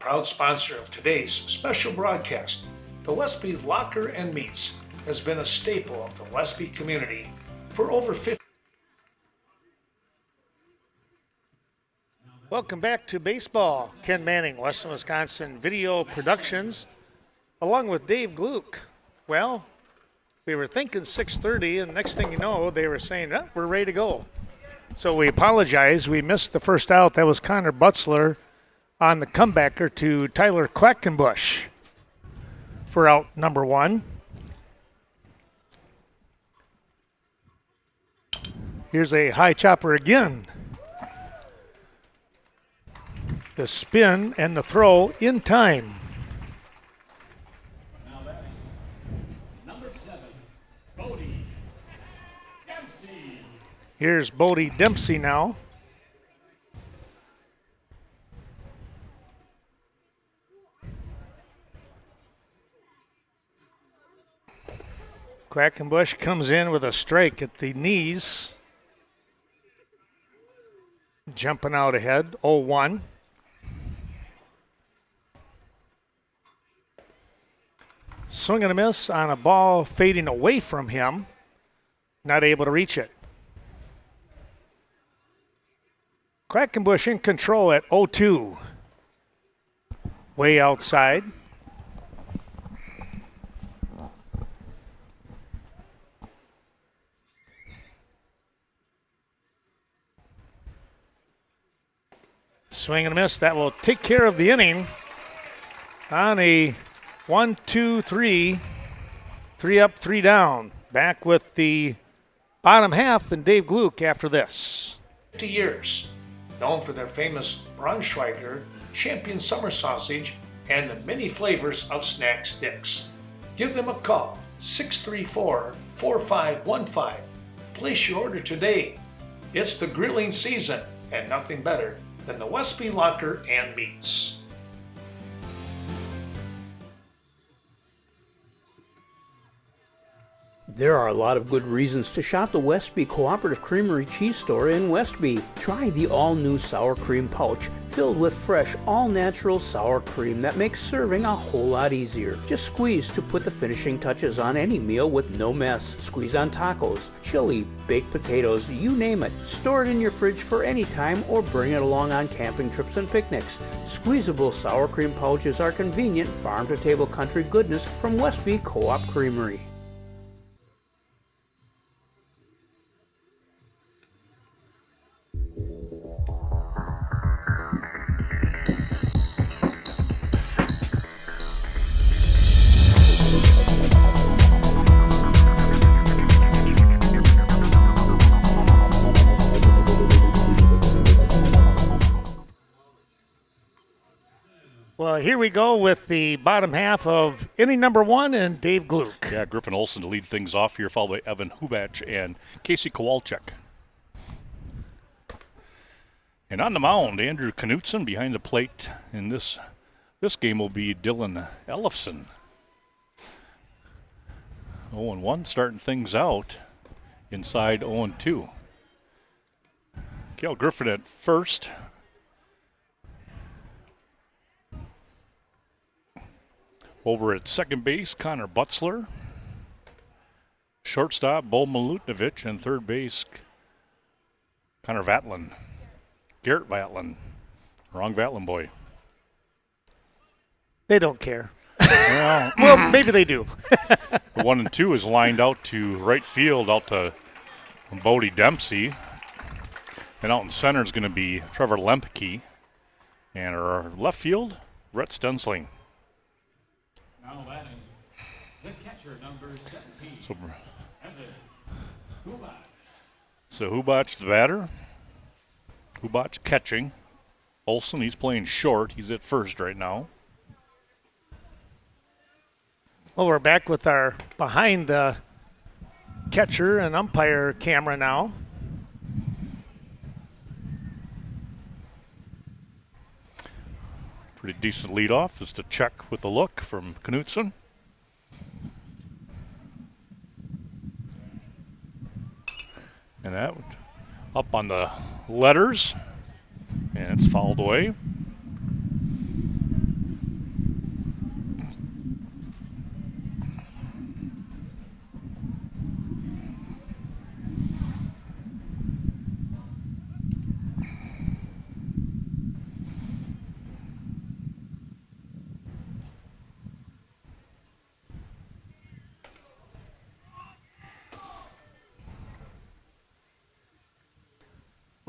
Proud sponsor of today's special broadcast, the Westby Locker and Meats has been a staple of the Westby community for over 50. Welcome back to baseball. Ken Manning, Western Wisconsin Video Productions, along with Dave Gluck. Well, we were thinking 6:30, and next thing you know, they were saying, oh, we're ready to go. So we apologize. We missed the first out. That was Connor Butzler on the comebacker to Tyler Quackenbush for out number one. Here's a high chopper again. The spin and the throw in time. Now batting, number 7, Bodie Dempsey. Here's Bodie Dempsey now. Quackenbush comes in with a strike at the knees. Jumping out ahead, 0-1. Swing and a miss on a ball fading away from him. Not able to reach it. Quackenbush in control at 0-2. Way outside. Swing and a miss. That will take care of the inning on a 1-2-3. 3 up, 3 down. Back with the bottom half and Dave Gluck after this. 50 years, known for their famous Braunschweiger, champion summer sausage, and the many flavors of snack sticks. Give them a call, 634-4515. Place your order today. It's the grilling season, and nothing better than the Westby Locker and Meats. There are a lot of good reasons to shop the Westby Cooperative Creamery Cheese Store in Westby. Try the all-new sour cream pouch filled with fresh, all-natural sour cream that makes serving a whole lot easier. Just squeeze to put the finishing touches on any meal with no mess. Squeeze on tacos, chili, baked potatoes, you name it. Store it in your fridge for any time or bring it along on camping trips and picnics. Squeezable sour cream pouches are convenient, farm-to-table country goodness from Westby Co-op Creamery. Well, here we go with the bottom half of inning number 1 and Dave Gluck. Yeah, Griffin Olson to lead things off here, followed by Evan Hubach and Casey Kowalczyk. And on the mound, Andrew Knutson behind the plate. And this game will be Dylan Ellefson. 0-1 starting things out inside 0-2. Cal Griffin at first. Over at second base, Connor Butzler. Shortstop, Bo Milutinovic. And third base, Connor Vatlin. Garrett Vatlin. Wrong Vatlin boy. They don't care. Well, Well, maybe they do. the 1 and 2 is lined out to right field, out to Bodie Dempsey. And out in center is going to be Trevor Lemke. And our left field, Rhett Stensling. Now batting, the catcher, number 17, So, Evan Hubach. so Hubach the batter. Hubach catching. Olson, he's playing short. He's at first right now. Well, we're back with our behind the catcher and umpire camera now. Pretty decent leadoff. Just a check with a look from Knutson. And that up on the letters. And it's fouled away.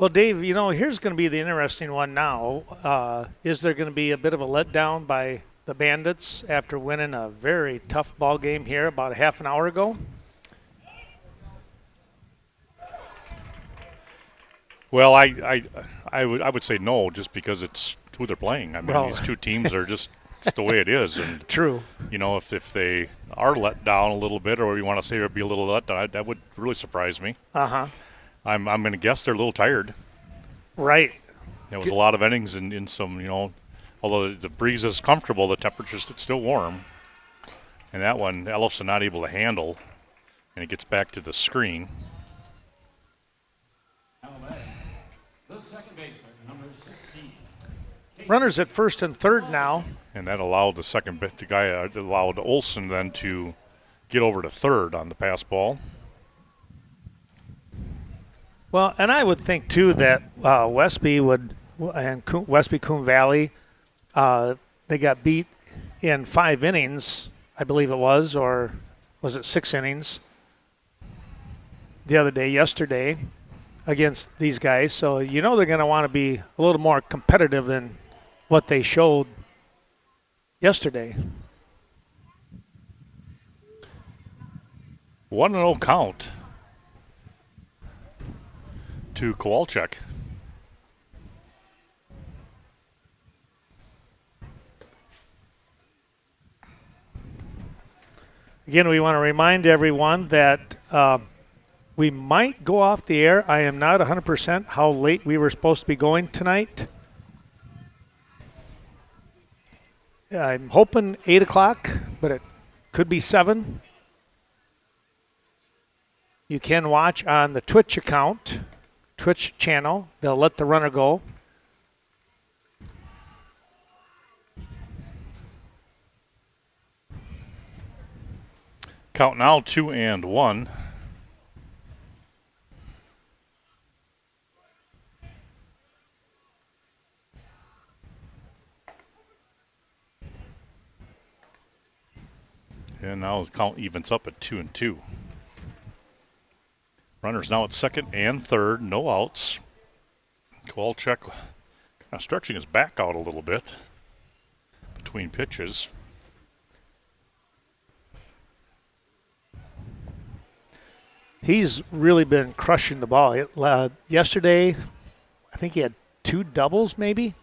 Well, Dave, here's going to be the interesting one now. Is there going to be a bit of a letdown by the Bandits after winning a very tough ball game here about a half an hour ago? Well, I would say no, just because it's who they're playing. I mean, these two teams are just it's the way it is. And True. If they are let down a little bit, or you want to say there'd be a little let down, that would really surprise me. Uh-huh. I'm going to guess they're a little tired. Right. There was a lot of innings in some, although the breeze is comfortable, the temperature's still warm. And that one, Ellefson not able to handle, and it gets back to the screen. Now batting, the second baseman, number 16. Runners at first and third now. And that allowed allowed Olson then to get over to third on the pass ball. Well, and I would think, too, that Westby Westby Coon Valley, they got beat in 5 innings, I believe it was, or was it 6 innings yesterday against these guys. So, they're going to want to be a little more competitive than what they showed yesterday. 1-0 count to Kowalczyk. Again, we want to remind everyone that we might go off the air. I am not 100% how late we were supposed to be going tonight. I'm hoping 8 o'clock, but it could be 7. You can watch on the Twitch account, Twitch channel. They'll let the runner go. Count now 2-1. And now the count evens up at 2-2. Runners now at second and third, no outs. Kowalczyk kind of stretching his back out a little bit between pitches. He's really been crushing the ball. Yesterday, I think he had 2 doubles maybe.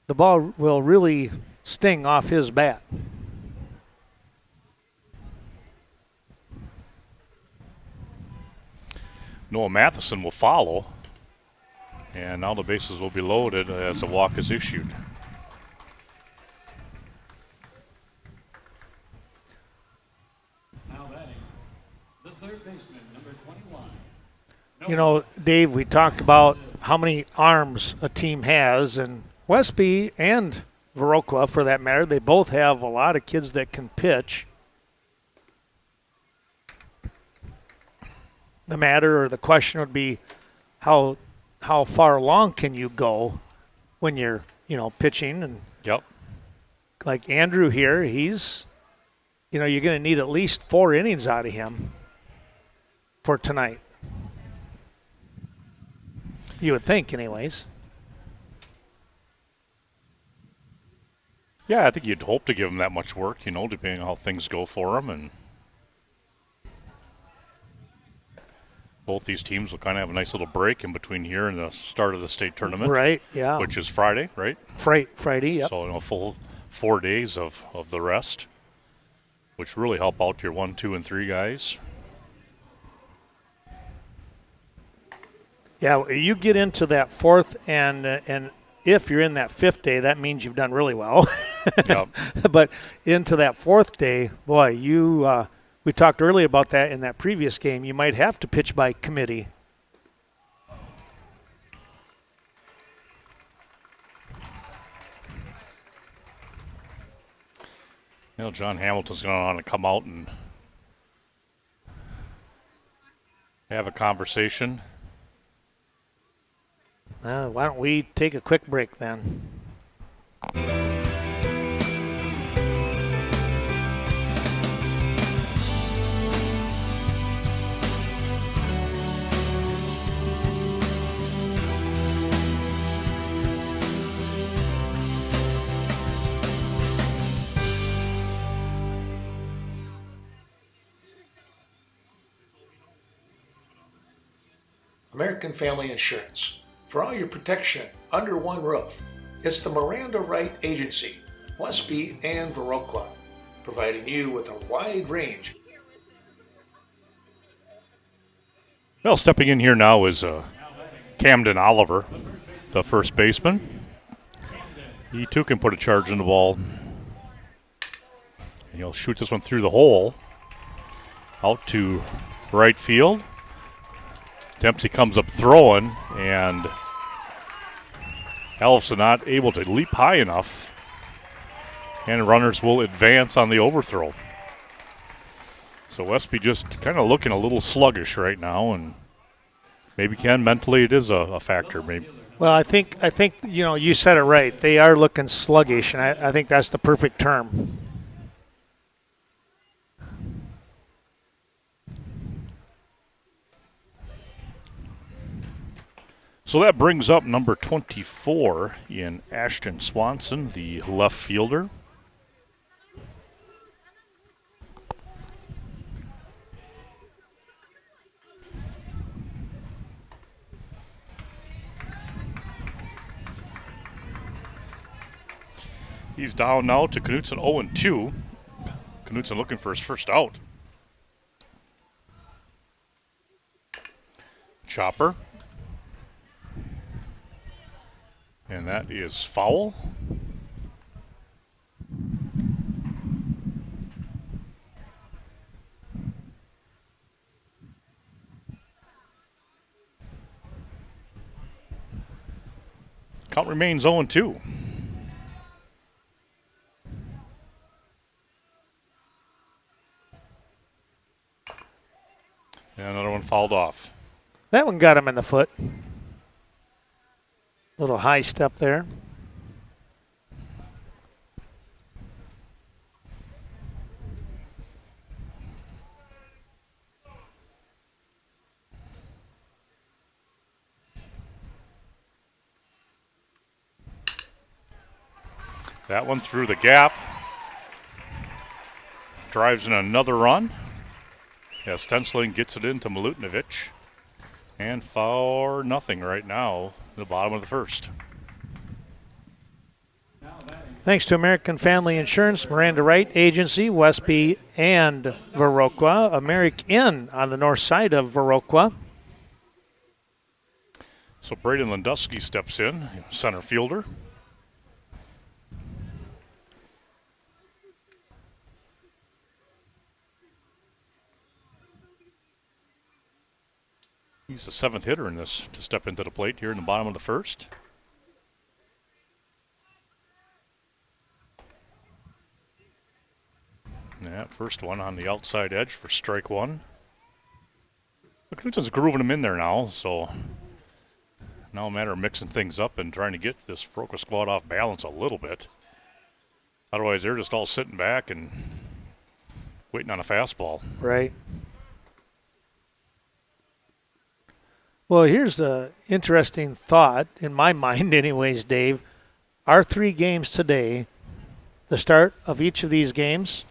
The ball will really sting off his bat. Noah Matheson will follow. And now the bases will be loaded as the walk is issued. Now batting, the third baseman, number 21. Dave, we talked about how many arms a team has, and Westby and Viroqua, for that matter, they both have a lot of kids that can pitch. The question would be how far along can you go when you're, pitching? And Yep. like Andrew here, he's, you're going to need at least 4 innings out of him for tonight. You would think, anyways. Yeah, I think you'd hope to give him that much work, depending on how things go for him. And both these teams will kind of have a nice little break in between here and the start of the state tournament. Right, yeah. Which is Friday, right? Friday, yep. So a full 4 days of the rest, which really help out your 1, 2, and 3 guys. Yeah, you get into that 4th, and if you're in that 5th day, that means you've done really well. Yep. But into that 4th day, boy, we talked earlier about that in that previous game. You might have to pitch by committee. John Hamilton's going to want to come out and have a conversation. Why don't we take a quick break then? American Family Insurance. For all your protection under one roof, it's the Miranda Wright Agency, Westby and Viroqua, providing you with a wide range. Well, stepping in here now is Camden Oliver, the first baseman. He too can put a charge in the ball. And he'll shoot this one through the hole. Out to right field. Dempsey comes up throwing, and Ellison not able to leap high enough. And runners will advance on the overthrow. So Westby just kind of looking a little sluggish right now, and maybe mentally it is a factor. Maybe. Well, I think you said it right. They are looking sluggish, and I think that's the perfect term. So that brings up number 24 in Ashton Swanson, the left fielder. He's down now to Knutson 0-2. Knutson looking for his first out. Chopper. And that is foul. Count remains 0-2. And another one fouled off. That one got him in the foot. Little high step there. That one through the gap. Drives in another run. Yeah, Stensling gets it into Milutinovic. And for nothing right now, the bottom of the first. Thanks to American Family Insurance, Miranda Wright Agency, Westby, and Viroqua. American Inn on the north side of Viroqua. So Braden Landusky steps in, center fielder. He's the seventh hitter in this to step into the plate here in the bottom of the first. Yeah, first one on the outside edge for strike one. Knutson's grooving him in there now, so now a matter of mixing things up and trying to get this Viroqua squad off balance a little bit. Otherwise, they're just all sitting back and waiting on a fastball. Right. Well, here's the interesting thought, in my mind anyways, Dave. Our 3 games today, the start of each of these games,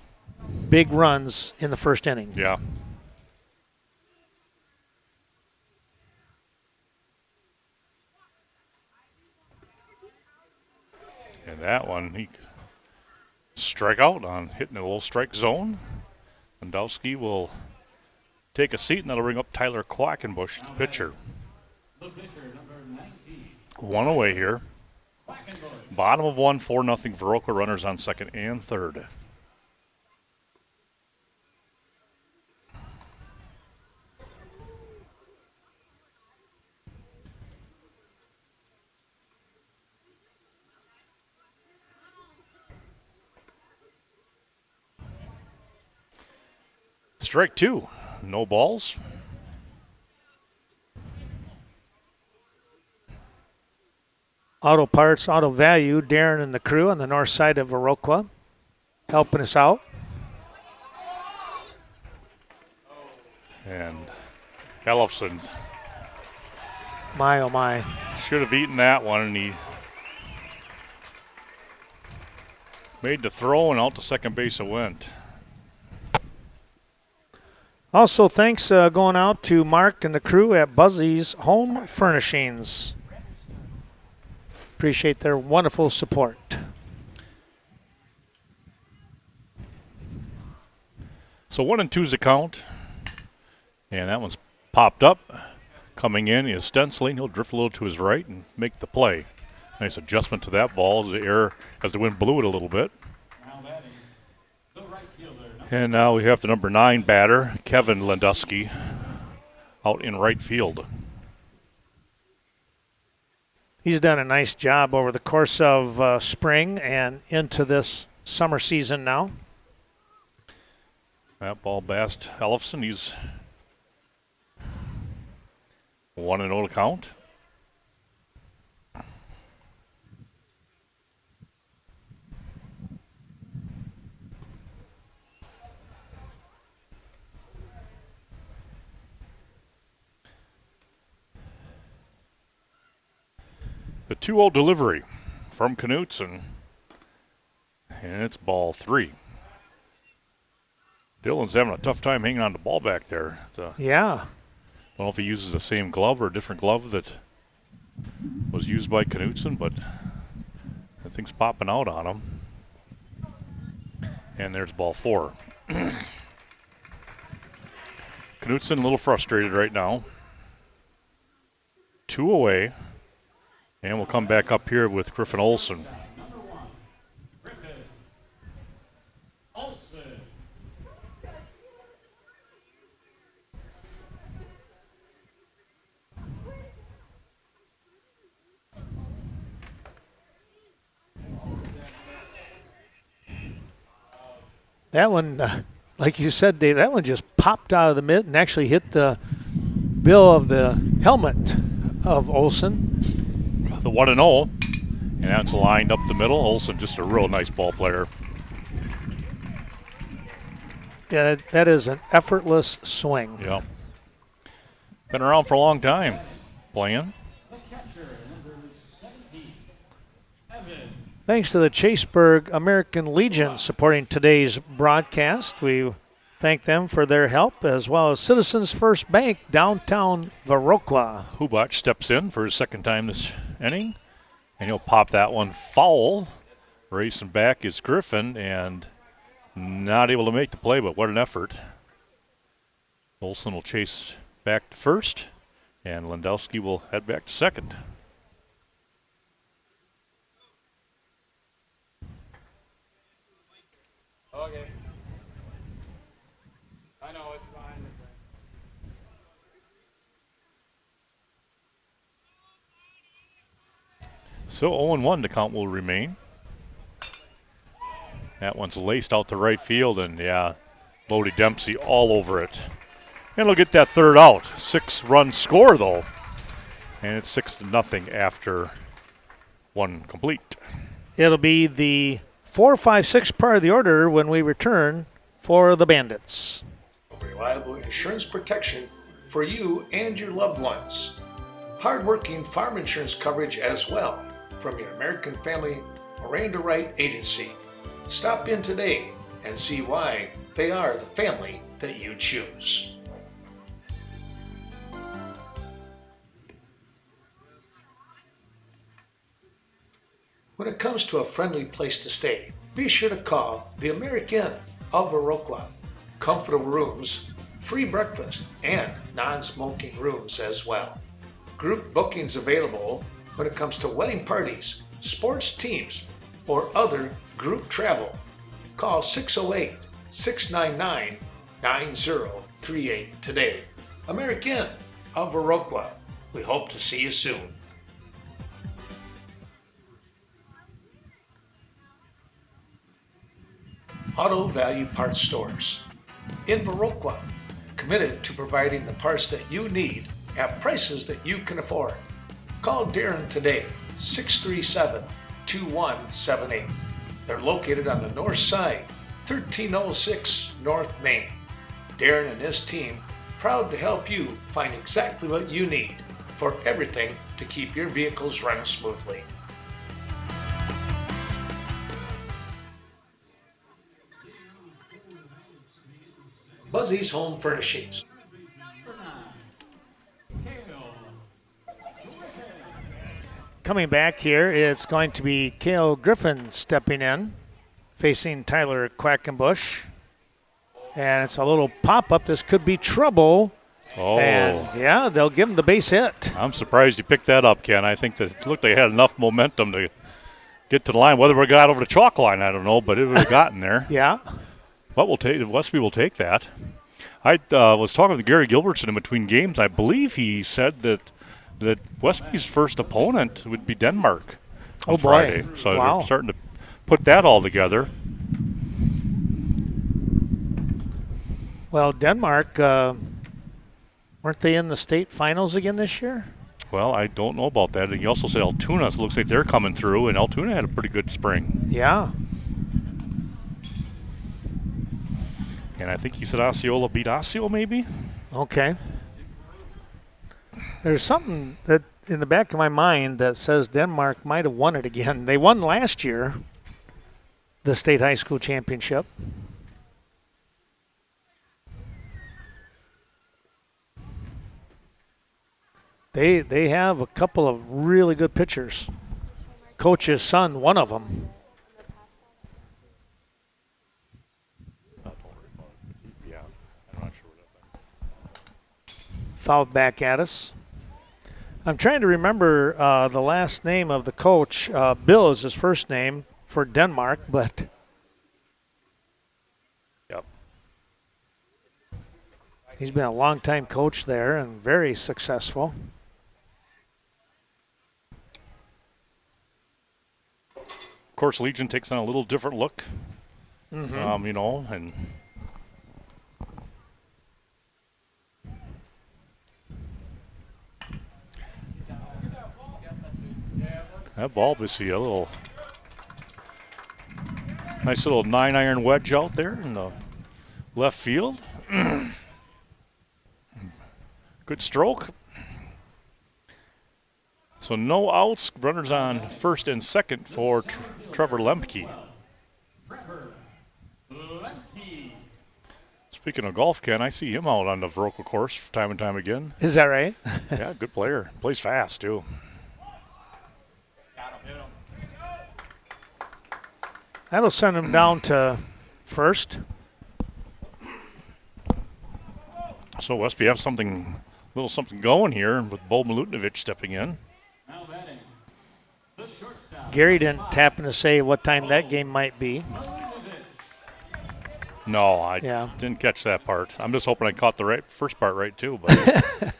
big runs in the first inning. Yeah. And that one, he strike out on hitting a little strike zone. Landowski will take a seat, and that'll bring up Tyler Quackenbush, the pitcher. One away here. Bottom of one, 4-0 Viroqua, runners on second and third. Strike two, no balls. Auto Parts, Auto Value, Darren and the crew on the north side of Viroqua helping us out. And Ellison My, oh my. should have eaten that one, and he made the throw, and out to second base it went. Also, thanks going out to Mark and the crew at Buzzy's Home Furnishings. Appreciate their wonderful support. So 1 and 2's the count. And that one's popped up. Coming in is Stensling. He'll drift a little to his right and make the play. Nice adjustment to that ball as the wind blew it a little bit. And now we have the number 9 batter, Kevin Landusky, out in right field. He's done a nice job over the course of spring and into this summer season now. That ball past Ellefson. He's 1-0 to count. The 2-0 delivery from Knutson. And it's ball 3. Dylan's having a tough time hanging on the ball back there. Yeah. I don't know if he uses the same glove or a different glove that was used by Knutson, but that thing's popping out on him. And there's ball 4. Knutson a little frustrated right now. 2 away. And we'll come back up here with Griffin Olson. That one, like you said, Dave, that one just popped out of the mitt and actually hit the bill of the helmet of Olson. The 1-0, and that's lined up the middle. Olson just a real nice ball player. Yeah, that is an effortless swing. Yeah. Been around for a long time playing. Thanks to the Chaseburg American Legion supporting today's broadcast. We thank them for their help, as well as Citizens First Bank, downtown Viroqua. Hubach steps in for his second time this inning, and he'll pop that one foul. Racing back is Griffin, and not able to make the play, but what an effort. Olson will chase back to first, and Landowski will head back to second. Okay. I know it's fine. So 0-1, the count will remain. That one's laced out to right field, and yeah, Bodie Dempsey all over it. And he'll get that third out. 6-run score, though. And it's 6-0 after one complete. It'll be the 4, 5, 6 part of the order when we return for the Bandits. Reliable insurance protection for you and your loved ones. Hardworking farm insurance coverage as well from your American Family Miranda Wright Agency. Stop in today and see why they are the family that you choose. When it comes to a friendly place to stay, be sure to call the American of Viroqua. Comfortable rooms, free breakfast, and non-smoking rooms as well. Group bookings available when it comes to wedding parties, sports teams, or other group travel. Call 608-699-9038 today. American of Viroqua. We hope to see you soon. Auto Value Parts Stores in Viroqua, committed to providing the parts that you need at prices that you can afford. Call Darren today, 637-2178. They're located on the north side, 1306 North Main. Darren and his team proud to help you find exactly what you need for everything to keep your vehicles running smoothly. Fuzzy's Home Furnishings. Coming back here, it's going to be Cale Griffin stepping in, facing Tyler Quackenbush. And it's a little pop-up. This could be trouble. Oh. And, yeah, they'll give him the base hit. I'm surprised you picked that up, Ken. I think that it looked like it had enough momentum to get to the line. Whether we got over the chalk line, I don't know, but it would have gotten there. Yeah. But Westby will take that. I was talking to Gary Gilbertson in between games. I believe he said that Westby's first opponent would be Denmark on Friday. So wow. they're starting to put that all together. Well, Denmark, weren't they in the state finals again this year? Well, I don't know about that. And he also said Altoona, so it looks like they're coming through, and Altoona had a pretty good spring. Yeah. And I think he said Osceola beat Osseo, maybe? Okay. There's something that in the back of my mind that says Denmark might have won it again. They won last year, the state high school championship. They have a couple of really good pitchers. Coach's son, one of them. Yeah, I'm not sure what that Fouled back at us. I'm trying to remember the last name of the coach. Bill is his first name for Denmark, but Yep. he's been a long-time coach there and very successful. Of course, Legion takes on a little different look, and that ball, we see a little nice little 9-iron wedge out there in the left field. Good stroke. So no outs, runners on first and second for Trevor Lemke. Speaking of golf, Ken, I see him out on the Viroqua course time and time again. Is that right? Yeah, good player. Plays fast, too. That'll send him down to first. So Westby have something going here with Bo Milutinovic stepping in. Gary didn't happen to say what time that game might be. No, I didn't catch that part. I'm just hoping I caught the first part right, too. But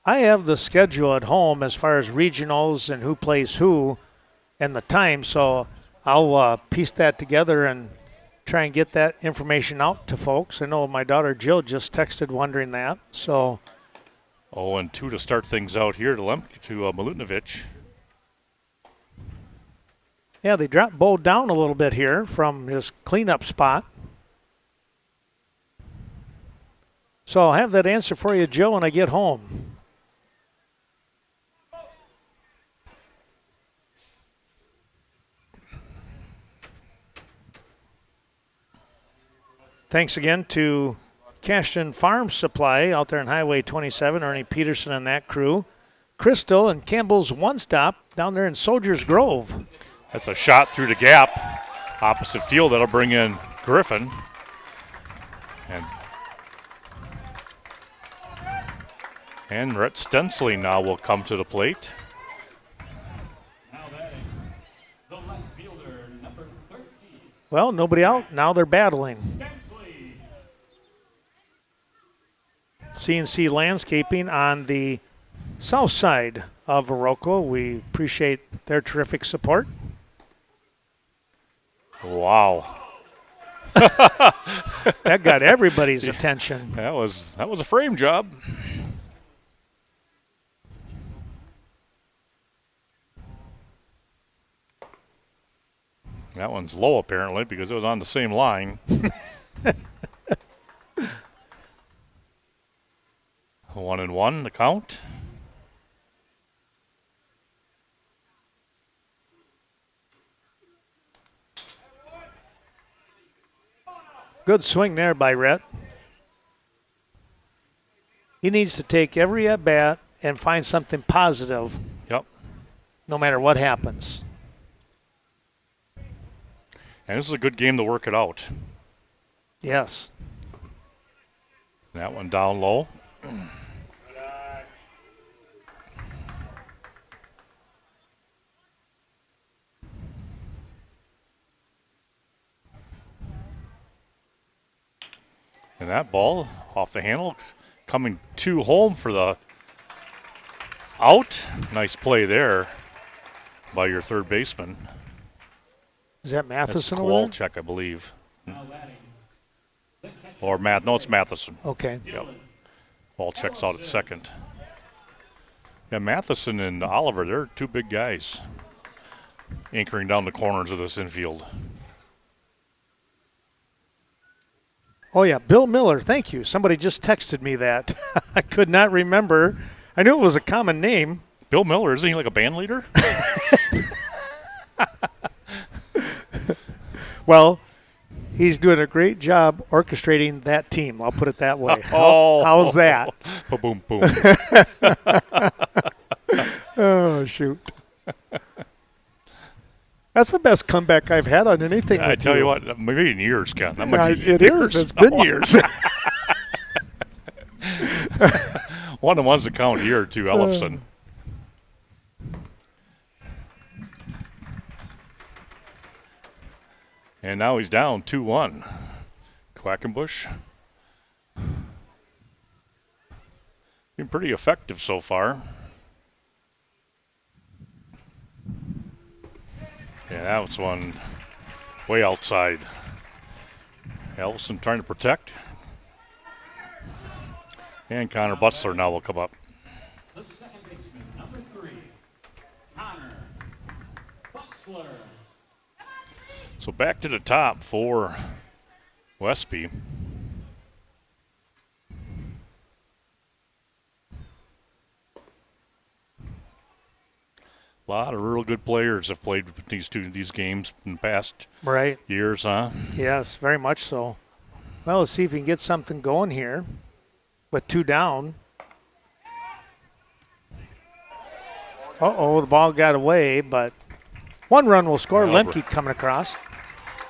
I have the schedule at home as far as regionals and who plays who and the time, so I'll piece that together and try and get that information out to folks. I know my daughter Jill just texted wondering that. So 0-2 to start things out here to Milutinovic. yeah, they dropped Bo down a little bit here from his cleanup spot. So I'll have that answer for you, Jill, when I get home. Thanks again to Cashton Farm Supply out there on Highway 27, Ernie Peterson and that crew. Crystal and Campbell's One Stop down there in Soldiers Grove. That's a shot through the gap, opposite field. That'll bring in Griffin. And Rhett Stensley now will come to the plate. Well, nobody out. Now they're battling. CNC Landscaping on the south side of Viroqua. We appreciate their terrific support. Wow. That got everybody's attention. That was a frame job. That one's low apparently because it was on the same line. 1-1 the count. Good swing there by Rhett. He needs to take every at-bat and find something positive. Yep. No matter what happens. And this is a good game to work it out. Yes. That one down low. And that ball off the handle, coming to home for the out. Nice play there by your third baseman. Is that That's Matheson over there? Kowalczyk, I believe. Or Matt? No, it's Matheson. Okay. Yep. Kowalczyk's out at second. Yeah, Matheson and Oliver, they're two big guys anchoring down the corners of this infield. Oh, yeah, Bill Miller, thank you. Somebody just texted me that. I could not remember. I knew it was a common name. Bill Miller, isn't he like a band leader? Well, he's doing a great job orchestrating that team. I'll put it that way. Oh. How's that? Boom, boom. Oh, shoot. That's the best comeback I've had on anything. I with tell you what, maybe in years, Ken. That might be It years. is. It's been years. One of the ones that count here, too, Ellefson. And now he's down 2-1. Quackenbush. Been pretty effective so far. Yeah, that was one way outside. Ellefson trying to protect. And Connor Butzler now will come up. The second baseman, number 3, Connor Butzler. So back to the top for Westby. A lot of real good players have played these games in the past Right. years, huh? Yes, very much so. Well, let's see if we can get something going here with 2 down. Uh-oh, the ball got away, but 1 run will score. Yeah, Lemke coming across.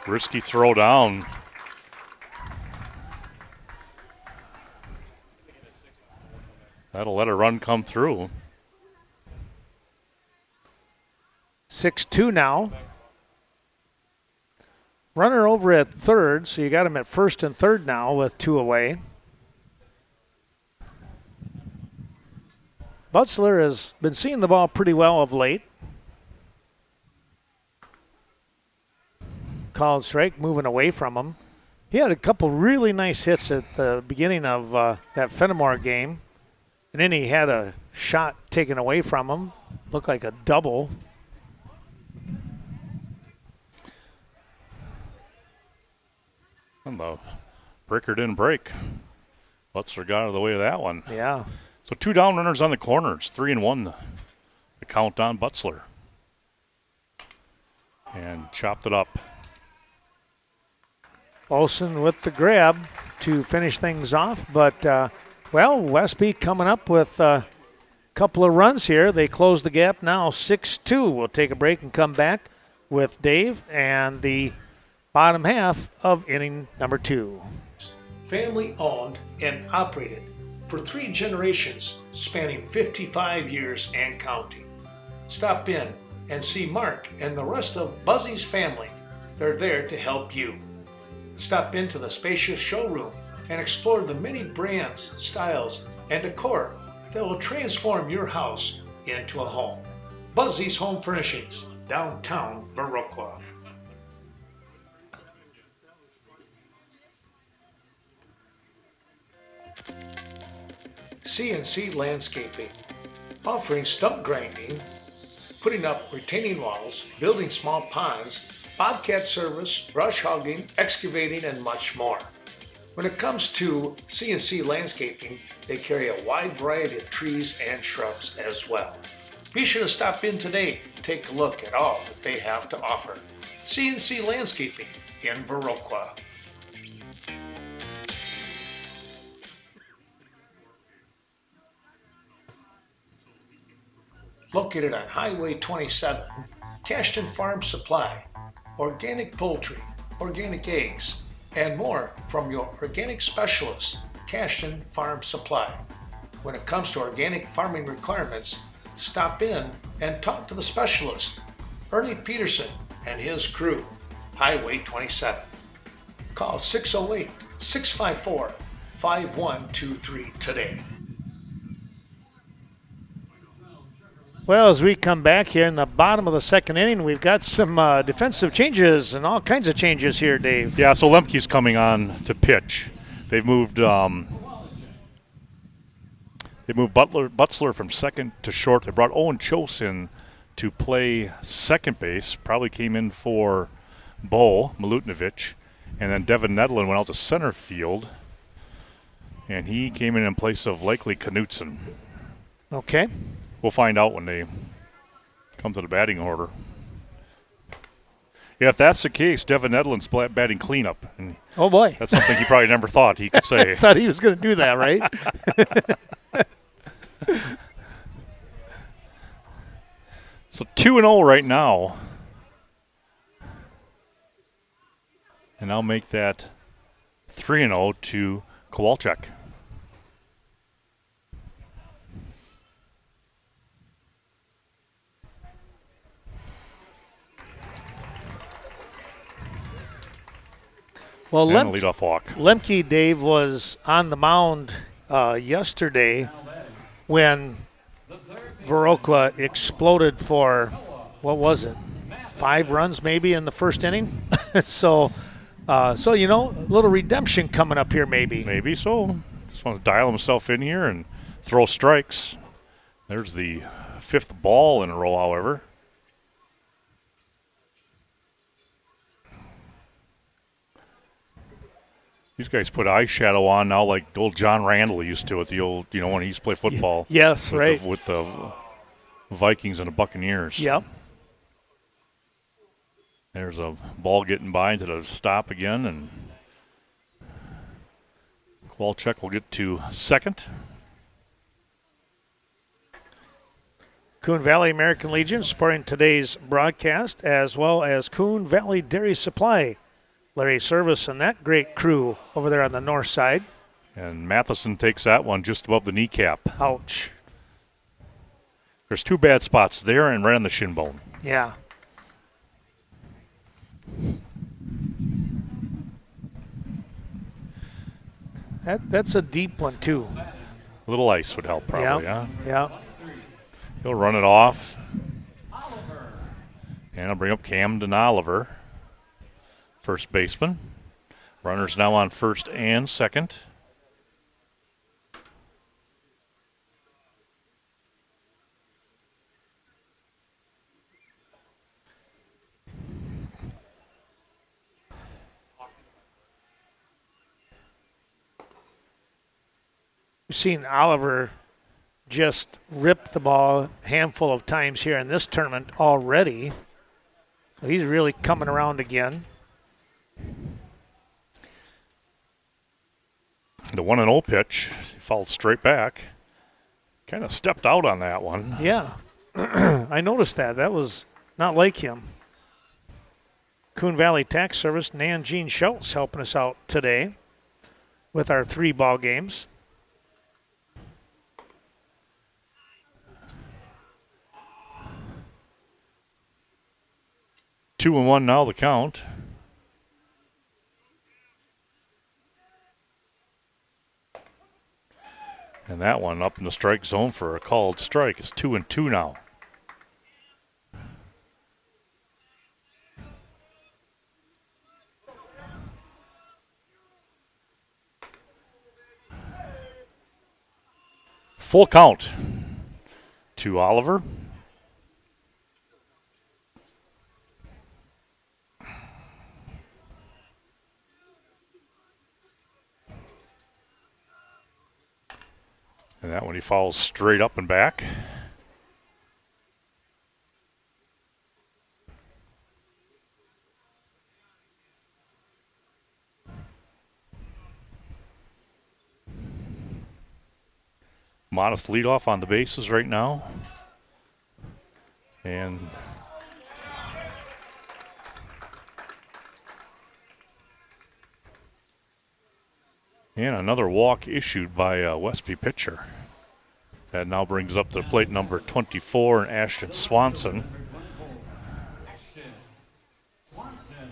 Risky throw down. That'll let a run come through. 6-2 now. Runner over at third, so you got him at first and third now with 2 away. Butzler has been seeing the ball pretty well of late. Called strike, moving away from him. He had a couple really nice hits at the beginning of that Fenimore game. And then he had a shot taken away from him. Looked like a double. And the breaker didn't break. Butzler got out of the way of that one. Yeah. So 2 down runners on the corners, 3-1 the count on Butzler. And chopped it up. Olsen with the grab to finish things off. But, well, Westby coming up with a couple of runs here. They close the gap now 6-2. We'll take a break and come back with Dave and the bottom half of inning number 2. Family owned and operated for 3 generations spanning 55 years and counting. Stop in and see Mark and the rest of Buzzy's family. They're there to help you. Stop into the spacious showroom and explore the many brands, styles, and decor that will transform your house into a home. Buzzy's Home Furnishings, downtown Viroqua. CNC Landscaping, offering stump grinding, putting up retaining walls, building small ponds, bobcat service, brush hogging, excavating, and much more. When it comes to CNC Landscaping, they carry a wide variety of trees and shrubs as well. Be sure to stop in today and take a look at all that they have to offer. CNC Landscaping in Viroqua. located on Highway 27, Cashton Farm Supply, organic poultry, organic eggs, and more from your organic specialist, Cashton Farm Supply. When it comes to organic farming requirements, stop in and talk to the specialist, Ernie Peterson and his crew, Highway 27. Call 608-654-5123 today. Well, as we come back here in the bottom of the second inning, we've got some defensive changes and all kinds of changes here, Dave. Yeah, so Lemke's coming on to pitch. They've moved Butzler from second to short. They brought Owen Chose in to play second base. Probably came in for Bo Milutinovic. And then Devin Nedlin went out to center field. And he came in place of likely Knutson. Okay. We'll find out when they come to the batting order. Yeah, if that's the case, Devin Nedlin's batting cleanup. And oh, boy. that's something he probably never thought he could say. Thought he was going to do that, right? So 2-0 right now. And I'll make that 3-0 to Kowalczyk. Well, and a leadoff walk. Lemke, Dave, was on the mound yesterday when Viroqua exploded for, what was it, 5 runs maybe in the first inning? So a little redemption coming up here maybe. Maybe so. Just want to dial himself in here and throw strikes. There's the 5th ball in a row, however. These guys put eyeshadow on now like old John Randall used to at the old, when he used to play football. Yes, right. With the Vikings and the Buccaneers. Yep. There's a ball getting by into the stop again, and Kowalczyk will get to second. Coon Valley American Legion supporting today's broadcast, as well as Coon Valley Dairy Supply. Larry Service and that great crew over there on the north side. And Matheson takes that one just above the kneecap. Ouch. There's 2 bad spots there and right on the shin bone. Yeah. That's a deep one, too. A little ice would help probably, Yeah. He'll run it off. And I'll bring up Camden Oliver, first baseman. Runners now on first and second. We've seen Oliver just rip the ball a handful of times here in this tournament already. So he's really coming around again. The 1-0 pitch, he fouled straight back. Kind of stepped out on that one. Yeah, I noticed that. That was not like him. Coon Valley Tax Service, Nan Jean Schultz helping us out today with our 3 ball games. Two and 1 now the count. And that one up in the strike zone for a called strike. It's 2-2 now. Full count to Oliver. And that one he fouls straight up and back. Modest leadoff on the bases right now. And another walk issued by a Westby pitcher. That now brings up to plate number 24, Ashton Swanson. Ashton Swanson.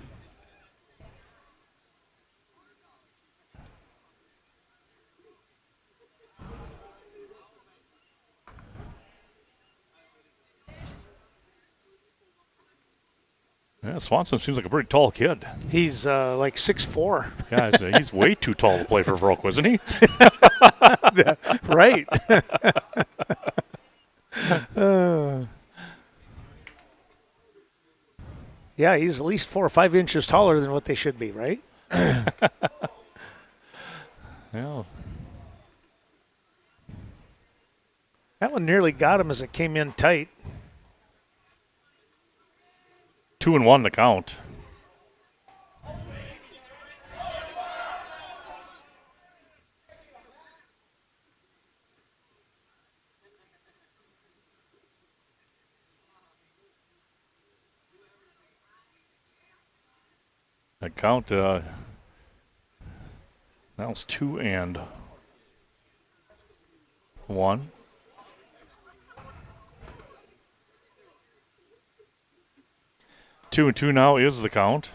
Yeah, Swanson seems like a pretty tall kid. He's like 6'4". Yeah, he's way too tall to play for Viroqua, isn't he? Right. Yeah, he's at least 4 or 5 inches taller than what they should be, right? Yeah. That one nearly got him as it came in tight. 2-1 the count. The count, that was 2-1. 2-2 now is the count.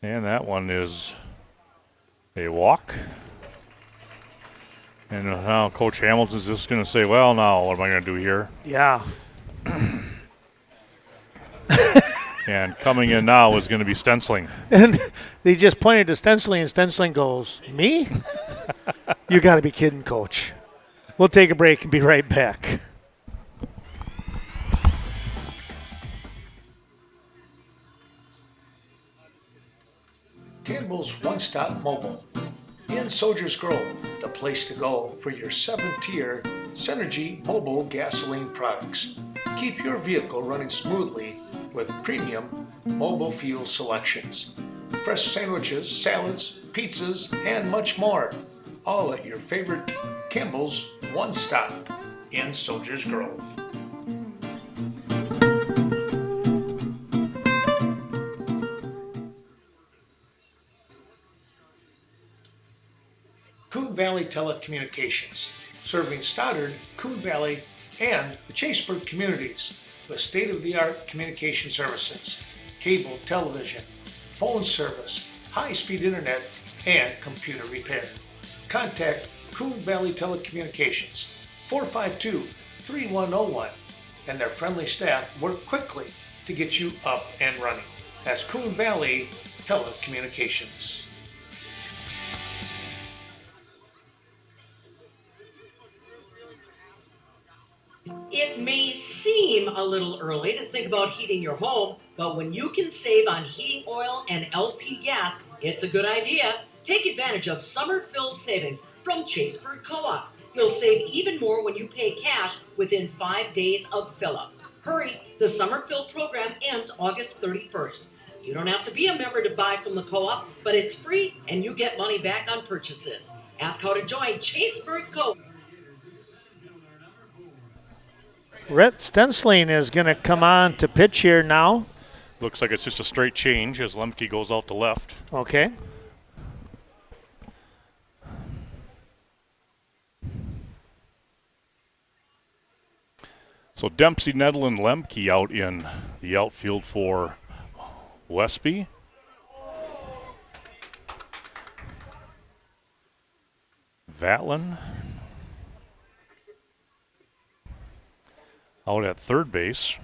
And that one is a walk. And now Coach Hamilton's just going to say, well, now what am I going to do here? Yeah. And coming in now is going to be Stensling. And they just pointed to Stensling, and Stensling goes, "Me? You got to be kidding, Coach. We'll take a break and be right back." Campbell's One Stop Mobile. In Soldiers Grove, the place to go for your 7-tier Synergy mobile gasoline products. Keep your vehicle running smoothly with premium mobile fuel selections. Fresh sandwiches, salads, pizzas, and much more. All at your favorite Campbell's One Stop in Soldiers Grove. Coon Valley Telecommunications, serving Stoddard, Coon Valley, and the Chaseburg communities with state-of-the-art communication services, cable television, phone service, high-speed internet, and computer repair. Contact Coon Valley Telecommunications, 452-3101, and their friendly staff work quickly to get you up and running. That's Coon Valley Telecommunications. It may seem a little early to think about heating your home, but when you can save on heating oil and LP gas, it's a good idea. Take advantage of summer fill savings from Chaseburg Co-op. You'll save even more when you pay cash within 5 days of fill-up. Hurry, the summer fill program ends August 31st. You don't have to be a member to buy from the co-op, but it's free and you get money back on purchases. Ask how to join Chaseburg Co-op. Rhett Stensling is going to come on to pitch here now. Looks like it's just a straight change as Lemke goes out to left. Okay. So Dempsey, Nettle, and Lemke out in the outfield for Westby. Vatlin out at third base.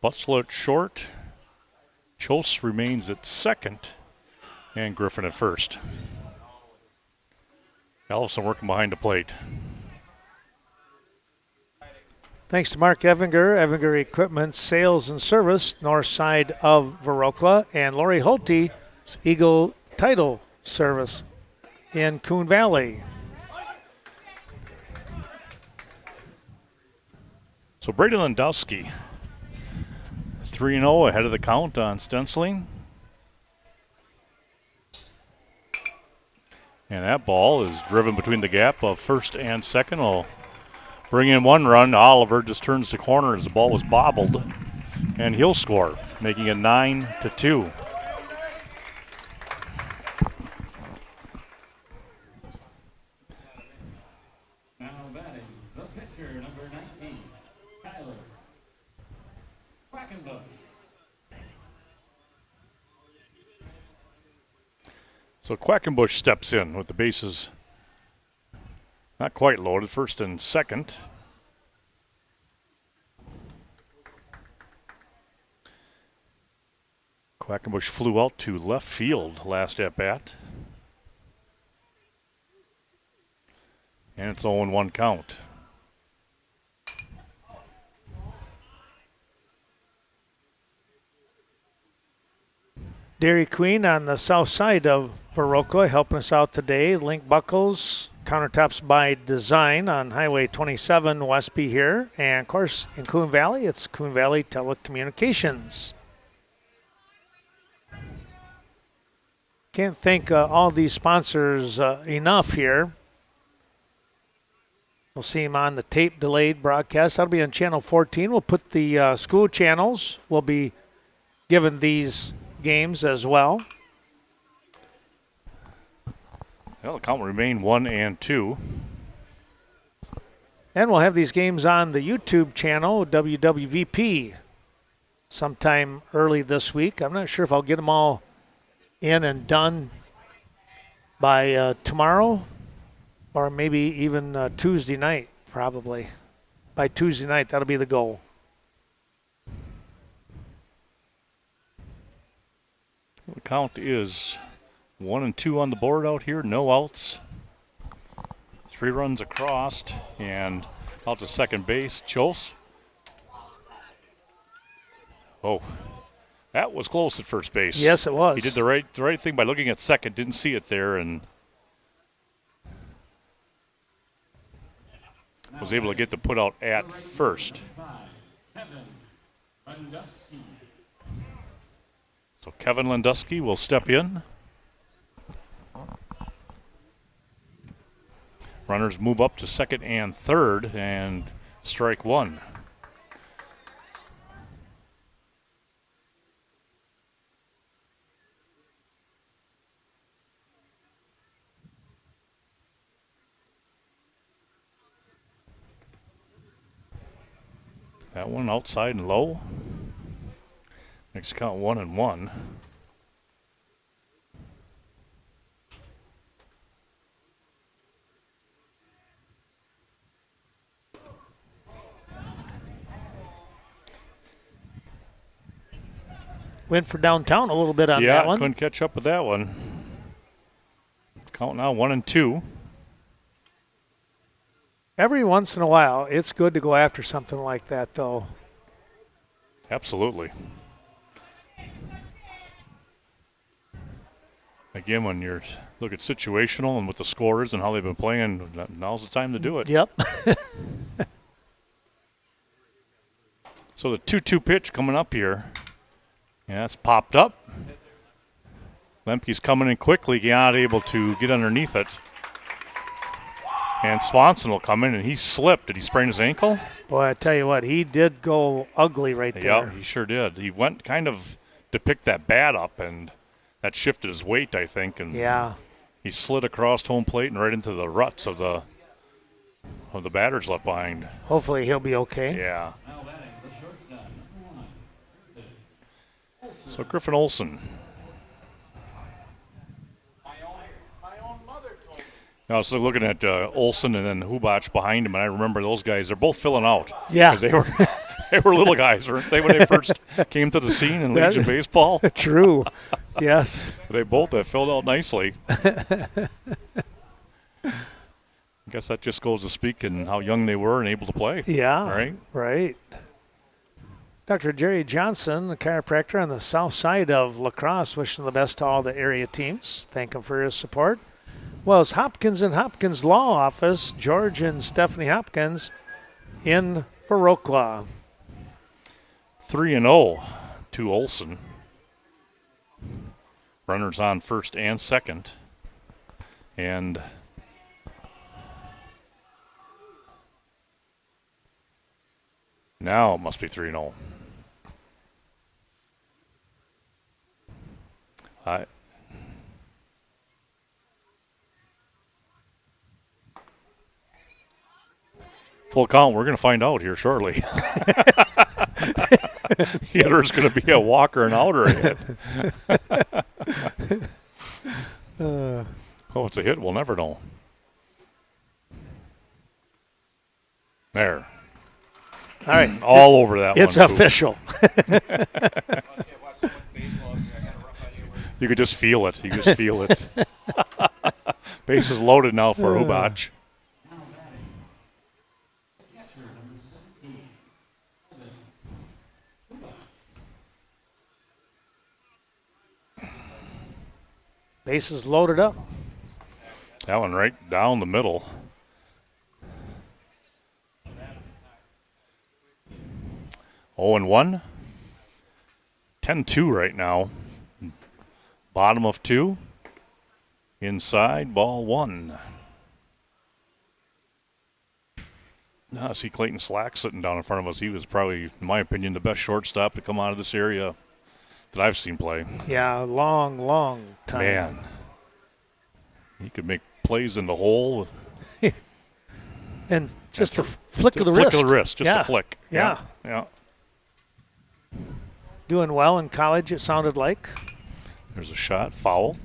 Butzel at short. Chose remains at second. And Griffin at first. Allison working behind the plate. Thanks to Mark Evinger, Evinger Equipment Sales and Service, north side of Viroqua, and Lori Holte, Eagle Title Service in Coon Valley. So Brady Landowski, 3-0 ahead of the count on Stensling. And that ball is driven between the gap of first and second. Will bring in one run. Oliver just turns the corner as the ball was bobbled, and he'll score, making it 9-2. Now batting, the pitcher, number 19, Tyler Quackenbush. So Quackenbush steps in with the bases not quite loaded, first and second. Quackenbush flew out to left field last at bat. And it's 0-1 count. Dairy Queen on the south side of Viroqua helping us out today. Link buckles, countertops by design on Highway 27 Westby here. And of course, in Coon Valley, it's Coon Valley Telecommunications. Can't thank all these sponsors enough here. We'll see them on the tape delayed broadcast. That'll be on Channel 14. We'll put the school channels. We'll be given these games as well. Well, the count will remain 1-2. And we'll have these games on the YouTube channel, WWVP, sometime early this week. I'm not sure if I'll get them all in and done by tomorrow or maybe even Tuesday night, probably. By Tuesday night, that'll be the goal. The count is 1-2 on the board out here, no outs. 3 runs across and out to second base. Chos. Oh, that was close at first base. Yes, it was. He did the right thing by looking at second, didn't see it there, and was able to get the put out at first. So Kevin Landusky will step in. Runners move up to second and third, and strike one. That one outside and low. Makes count 1-1. Went for downtown a little bit on that one. Yeah, couldn't catch up with that one. Count now 1-2. Every once in a while, it's good to go after something like that, though. Absolutely. Again, when you're look at situational and what the score is and how they've been playing, now's the time to do it. Yep. So the 2-2 pitch coming up here. Yeah, that's popped up. Lemke's coming in quickly, not able to get underneath it. And Swanson will come in, and he slipped. Did he sprain his ankle? Boy, I tell you what, he did go ugly right there. Yeah, he sure did. He went kind of to pick that bat up, and that shifted his weight, I think. And yeah, he slid across home plate and right into the ruts of the batters left behind. Hopefully he'll be okay. Yeah. So Griffin Olson. I was looking at Olson and then Hubach behind him, and I remember those guys. They're both filling out. Yeah. They were little guys, weren't they, when they first came to the scene in Legion Baseball? True. Yes. They both have filled out nicely. I guess that just goes to speak in how young they were and able to play. Yeah. Right. Dr. Jerry Johnson, the chiropractor on the south side of La Crosse, wishing the best to all the area teams. Thank him for his support. Well, it's Hopkins and Hopkins Law Office, George and Stephanie Hopkins in Viroqua. 3-0 to Olson. Runners on first and second. And now it must be 3-0. Full count, we're going to find out here shortly. Either it's going to be a walk or an outer hit. Oh, it's a hit, we'll never know. There. All right. All over that It's one. It's official. You could just feel it. You just feel it. Bases loaded now for Ubach. Bases loaded up. That one right down the middle. Oh and 1. 10-2 right now. Bottom of 2. Inside, ball 1. Now I see Clayton Slack sitting down in front of us. He was probably, in my opinion, the best shortstop to come out of this area that I've seen play. Yeah, long time. Man. He could make plays in the hole. And just a flick of the Flick wrist. of the wrist, just yeah. a flick. Yeah. Yeah. Doing well in college, it sounded like. There's a shot, foul.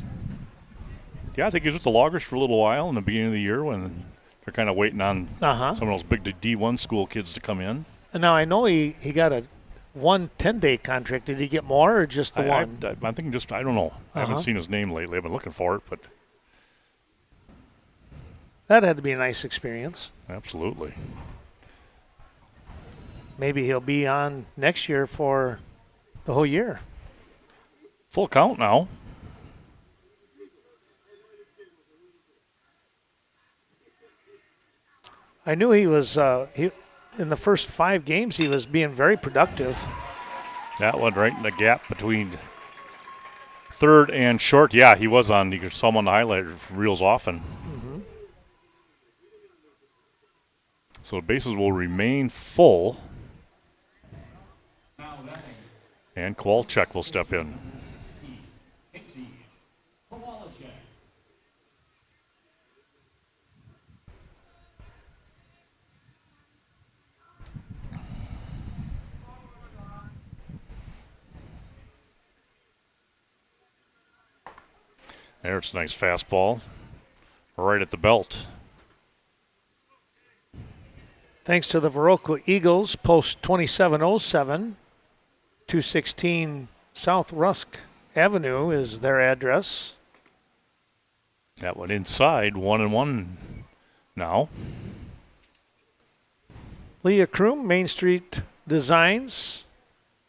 Yeah, I think he was with the Loggers for a little while in the beginning of the year when they're kind of waiting on some of those big D1 school kids to come in. And now I know he got a 10-day contract. Did he get more or just the one? I'm thinking just, I don't know. I haven't seen his name lately. I've been looking for it, but. That had to be a nice experience. Absolutely. Maybe he'll be on next year for the whole year. Full count now. I knew he was in the first 5 games he was being very productive. That one right in the gap between third and short. Yeah, he was on. You saw him on the highlight reels often. Mm-hmm. So the bases will remain full. And Kowalczyk will step in. There's a nice fastball. Right at the belt. Thanks to the Viroqua Eagles, post 2707, 216 South Rusk Avenue is their address. That one inside, 1-1 now. Leah Kroom, Main Street Designs,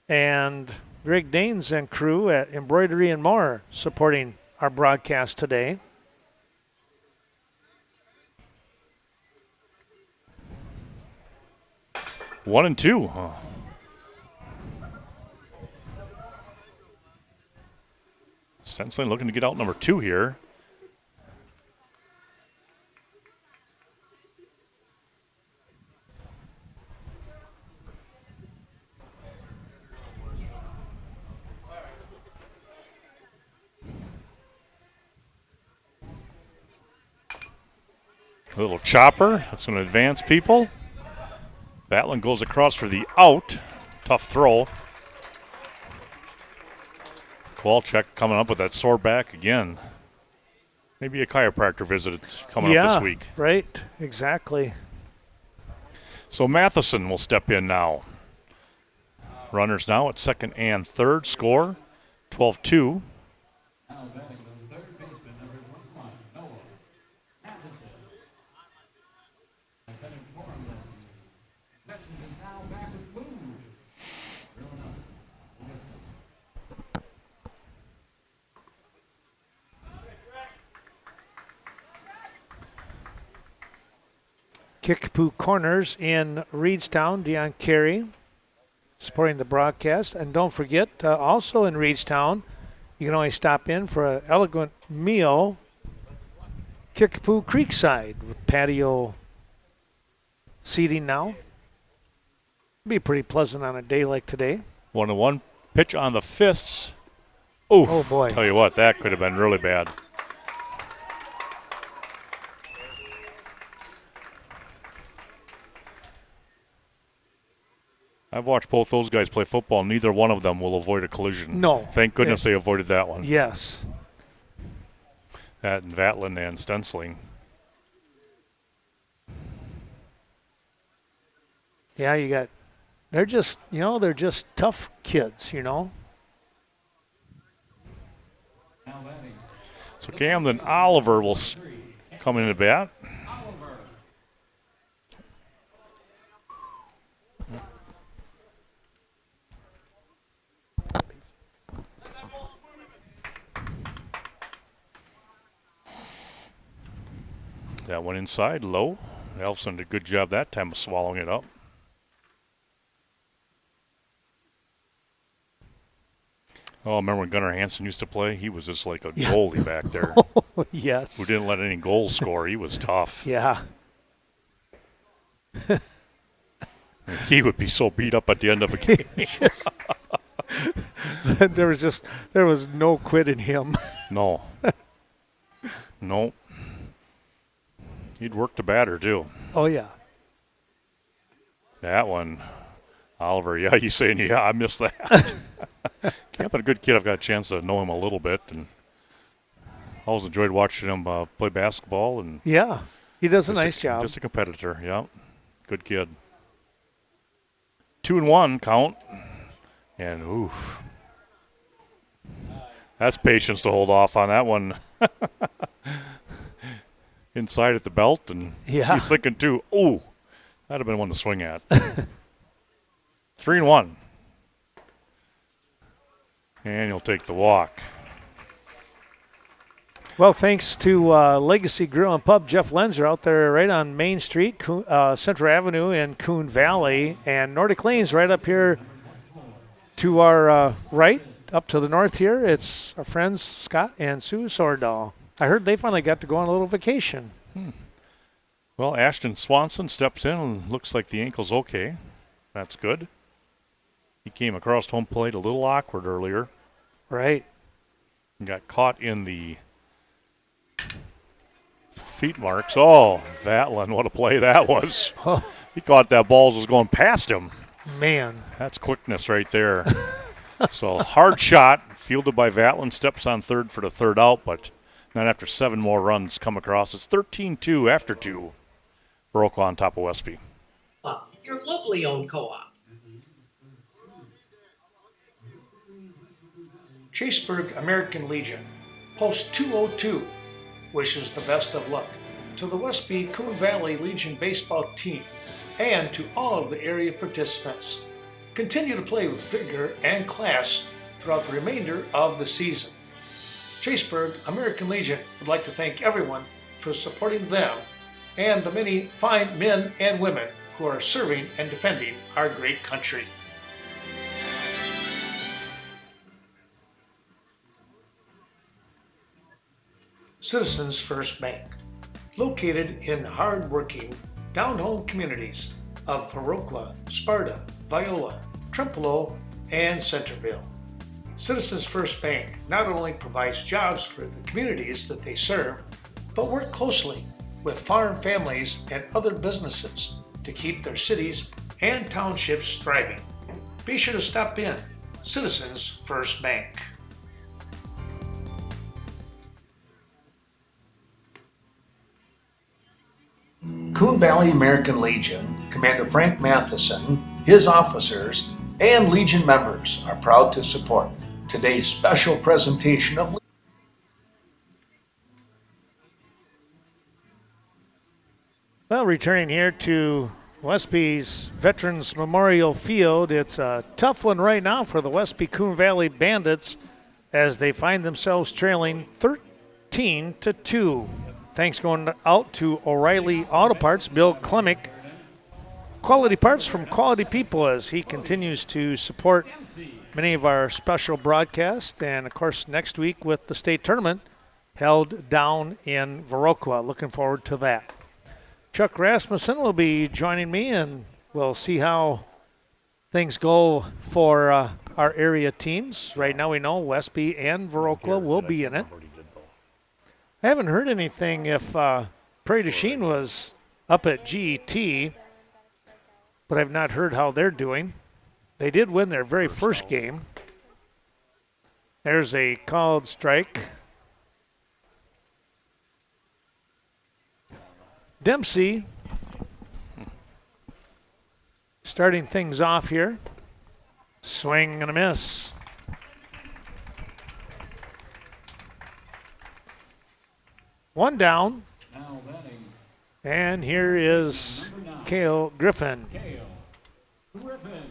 and Greg Danes and crew at Embroidery and More supporting our broadcast today. 1-2. Stenson looking to get out number 2 here. A little chopper. That's going to advance people. That one goes across for the out. Tough throw. Kowalczyk coming up with that sore back again. Maybe a chiropractor visit coming up this week. Right, exactly. So Matheson will step in now. Runners now at second and third. Score 12-2. Kickapoo Corners in Reedstown, Dion Carey supporting the broadcast. And don't forget, also in Reedstown, you can always stop in for an elegant meal. Kickapoo Creekside with patio seating now. Be pretty pleasant on a day like today. 1-1 pitch on the fists. Ooh, Oh, boy. Tell you what, that could have been really bad. I've watched both those guys play football. Neither one of them will avoid a collision. No. Thank goodness they avoided that one. Yes. That and Vatlin and Stensling. Yeah, they're just tough kids, Now batting. So Camden Oliver will come in at bat. Oliver. That one inside, low. Elson did a good job that time of swallowing it up. Oh, remember when Gunnar Hansen used to play? He was just like a goalie back there yes. who didn't let any goals score. He was tough. Yeah. He would be so beat up at the end of a game. there was no quit in him. No. No. He'd work the batter, too. Oh, yeah. That one, Oliver, yeah, he's saying, yeah, I missed that. Camp had a good kid. I've got a chance to know him a little bit, and always enjoyed watching him play basketball. And Yeah. He does a nice job. Just a competitor, yeah. Good kid. 2-1 count. And, oof. That's patience to hold off on that one. Inside at the belt, and Yeah. he's thinking, too, ooh, that'd have been one to swing at. 3-1. And he'll take the walk. Well, thanks to Legacy Grill and Pub, Jeff Lenzer out there right on Main Street, Central Avenue in Coon Valley, and Nordic Lanes right up here to our right, up to the north here. It's our friends Scott and Sue Sordahl. I heard they finally got to go on a little vacation. Well, Ashton Swanson steps in and looks like the ankle's okay. That's good. He came across home plate a little awkward earlier. Right. And got caught in the feet marks. Oh, Vatlin, what a play that was. He thought that ball was going past him. Man. That's quickness right there. So hard shot, fielded by Vatlin, steps on third for the third out, but not after 7 more runs come across. It's 13-2 after 2. Viroqua on top of Westby. Your locally owned co-op. Chaseburg American Legion, Post 202, wishes the best of luck to the Westby Coon Valley Legion baseball team and to all of the area participants. Continue to play with vigor and class throughout the remainder of the season. Chaseburg American Legion would like to thank everyone for supporting them and the many fine men and women who are serving and defending our great country. Citizens First Bank, located in hard-working, down-home communities of Viroqua, Sparta, Viola, Trempealeau, and Centerville. Citizens First Bank not only provides jobs for the communities that they serve, but work closely with farm families and other businesses to keep their cities and townships thriving. Be sure to stop in Citizens First Bank. Coon Valley American Legion, Commander Frank Matheson, his officers, and Legion members are proud to support today's special presentation of Well, returning here to Westby's Veterans Memorial Field, it's a tough one right now for the Westby Coon Valley Bandits as they find themselves trailing 13-2. Thanks going out to O'Reilly Auto Parts, Bill Klemick. Quality parts from quality people as he continues to support many of our special broadcasts. And, of course, next week with the state tournament, held down in Viroqua. Looking forward to that. Chuck Rasmussen will be joining me, and we'll see how things go for our area teams. Right now we know Westby and Viroqua will be in it. I haven't heard anything if Prairie du Chien was up at GET, but I've not heard how they're doing. They did win their very first game. There's a called strike. Dempsey starting things off here. Swing and a miss. One down. Now batting, And here is Cale Griffin. Cale Griffin.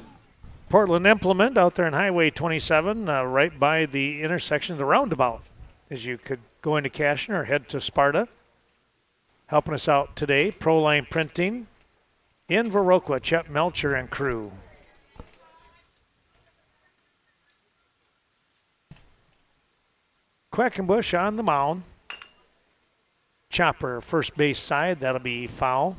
Portland Implement out there on Highway 27, right by the intersection of the roundabout, as you could go into Cashin or head to Sparta. Helping us out today, Proline Printing in Viroqua, Chet Melcher and crew. Quackenbush on the mound. Chopper, first base side, that'll be foul.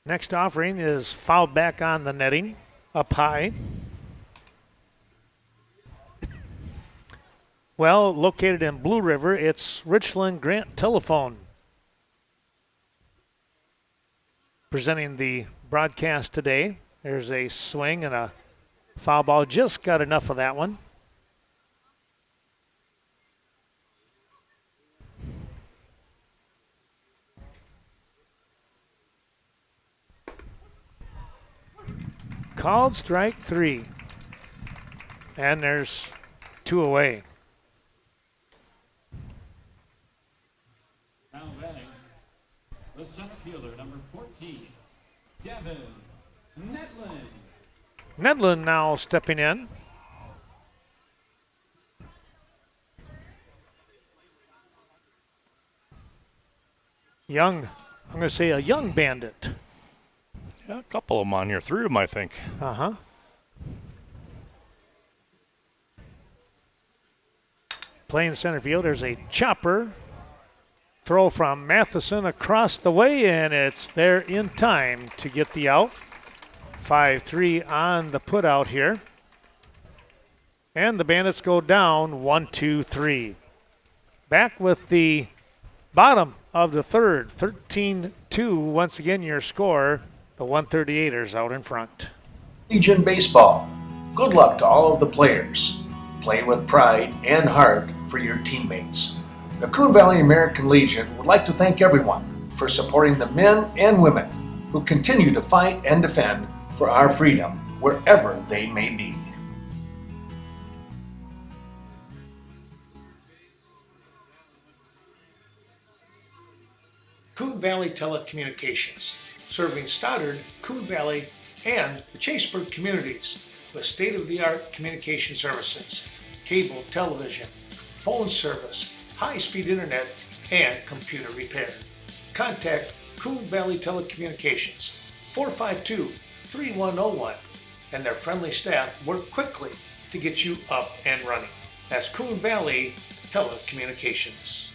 Next offering is fouled back on the netting, up high. Well, located in Blue River, it's Richland Grant Telephone. Presenting the broadcast today. There's a swing and a foul ball. Just got enough of that one. Called strike 3. And there's 2 away. Now batting, the center fielder, number 14, Devin Nedlin. Nedlin now stepping in. Young, I'm going to say a young bandit. Yeah, a couple of them on here. 3 of them, I think. Uh-huh. Playing center field, there's a chopper. Throw from Matheson across the way, and it's there in time to get the out. 5-3 on the put out here. And the Bandits go down 1-2-3. Back with the bottom of the third. 13-2, once again your score. The 138ers out in front. Legion Baseball. Good luck to all of the players. Play with pride and heart for your teammates. The Coon Valley American Legion would like to thank everyone for supporting the men and women who continue to fight and defend for our freedom wherever they may be. Coon Valley Telecommunications, serving Stoddard, Coon Valley, and the Chaseburg communities with state-of-the-art communication services, cable television, phone service, high-speed internet, and computer repair. Contact Coon Valley Telecommunications, 452-3101, and their friendly staff work quickly to get you up and running. That's Coon Valley Telecommunications.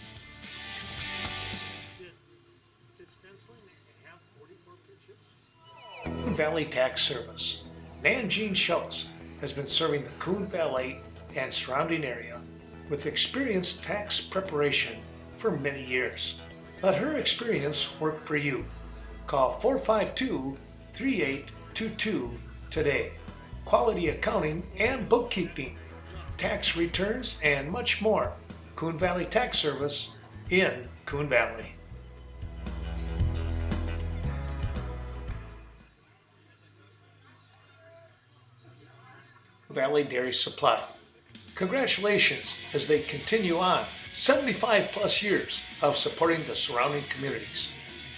Coon Valley Tax Service. Nan Jean Schultz has been serving the Coon Valley and surrounding area with experienced tax preparation for many years. Let her experience work for you. Call 452-3822 today. Quality accounting and bookkeeping, tax returns, and much more. Coon Valley Tax Service in Coon Valley. Valley Dairy Supply. Congratulations as they continue on 75 plus years of supporting the surrounding communities.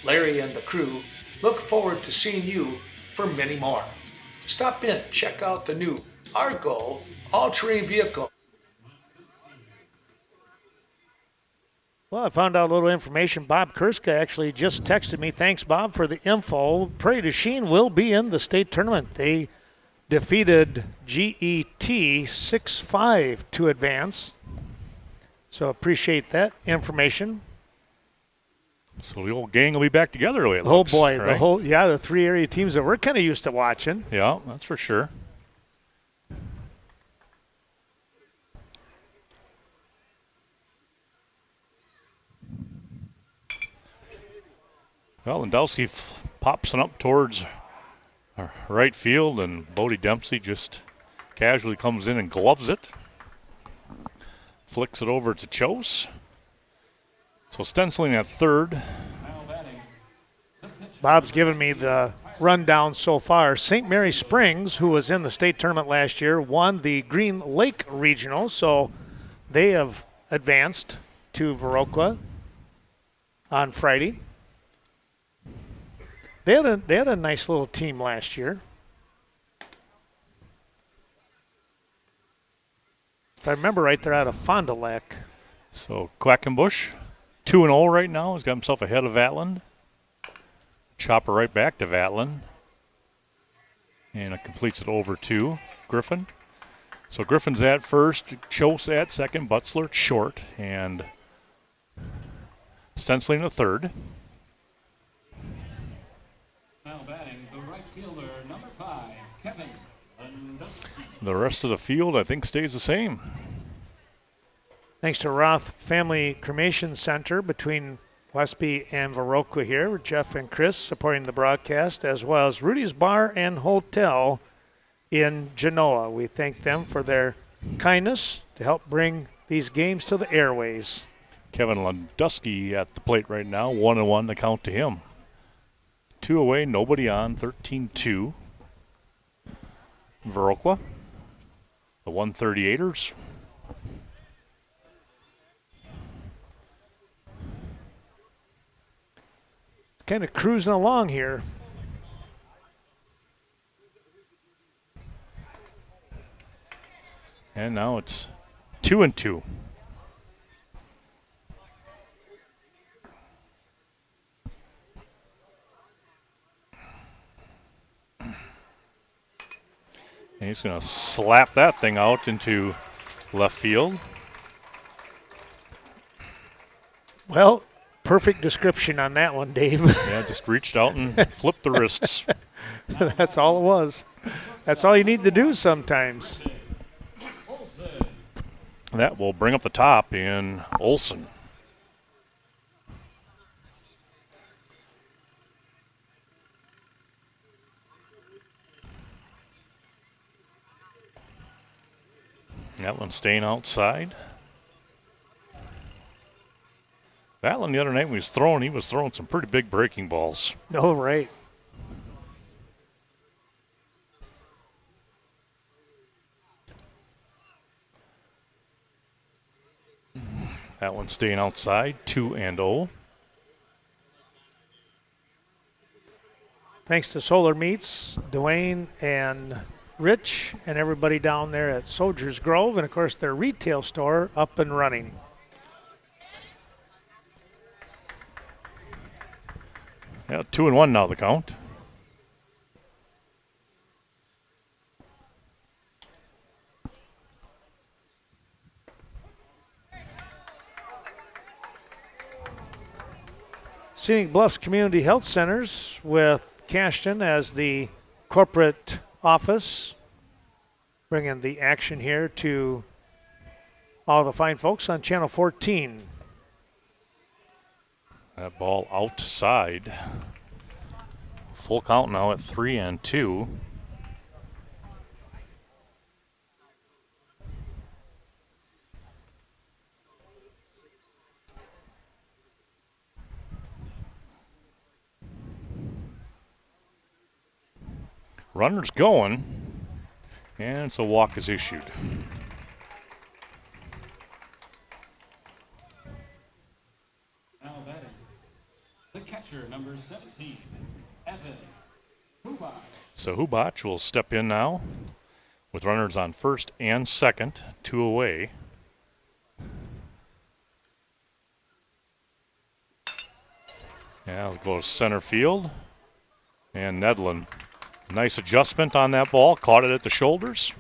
Larry and the crew look forward to seeing you for many more. Stop in, check out the new Argo all-terrain vehicle. Well, I found out a little information. Bob Kurska actually just texted me. Thanks, Bob, for the info. Prairie du Chien will be in the state tournament. They defeated GET 6-5 to advance. So appreciate that information. So the old gang will be back together, the way it Oh looks, boy, right? the 3 area teams that we're kind of used to watching. Yeah, that's for sure. Well, Lendowski pops it up towards right field, and Bodie Dempsey just casually comes in and gloves it. Flicks it over to Chose. So stenciling at third. Bob's given me the rundown so far. St. Mary Springs, who was in the state tournament last year, won the Green Lake Regional, so they have advanced to Viroqua on Friday. They had a nice little team last year. If I remember right, they're out of Fond du Lac. So Quackenbush, 2-0 right now. He's got himself ahead of Vatland. Chopper right back to Vatland. And it completes it over to Griffin. So Griffin's at first, Chose at second, Butzler short, and stenciling at third. Now batting, the right fielder, number 5, Kevin Lendowski. The rest of the field, I think, stays the same. Thanks to Roth Family Cremation Center between Westby and Viroqua here, with Jeff and Chris supporting the broadcast, as well as Rudy's Bar and Hotel in Genoa. We thank them for their kindness to help bring these games to the airways. Kevin Lendowski at the plate right now, 1-1 to count to him. 2 away, nobody on, 13-2. Viroqua, the 138ers. Kind of cruising along here. And now it's 2-2. And he's going to slap that thing out into left field. Well, perfect description on that one, Dave. Yeah, just reached out and flipped the wrists. That's all it was. That's all you need to do sometimes. That will bring up the top in Olson. That one staying outside. That one the other night when he was throwing some pretty big breaking balls. Oh, right. That one staying outside, 2-0. Thanks to Solar Meats, Dwayne and Rich and everybody down there at Soldiers Grove, and of course their retail store up and running. Yeah, 2-1 now the count. Scenic Bluffs Community Health Centers with Cashton as the corporate office, bringing the action here to all the fine folks on Channel 14. That ball outside. Full count now at 3-2. Runner's going, and so walk is issued. Now batting, the catcher, number 17, Evan Hubach. So Hubach will step in now with runners on first and second, 2 away. Yeah, we'll go to center field. And Nedlin, nice adjustment on that ball, caught it at the shoulders.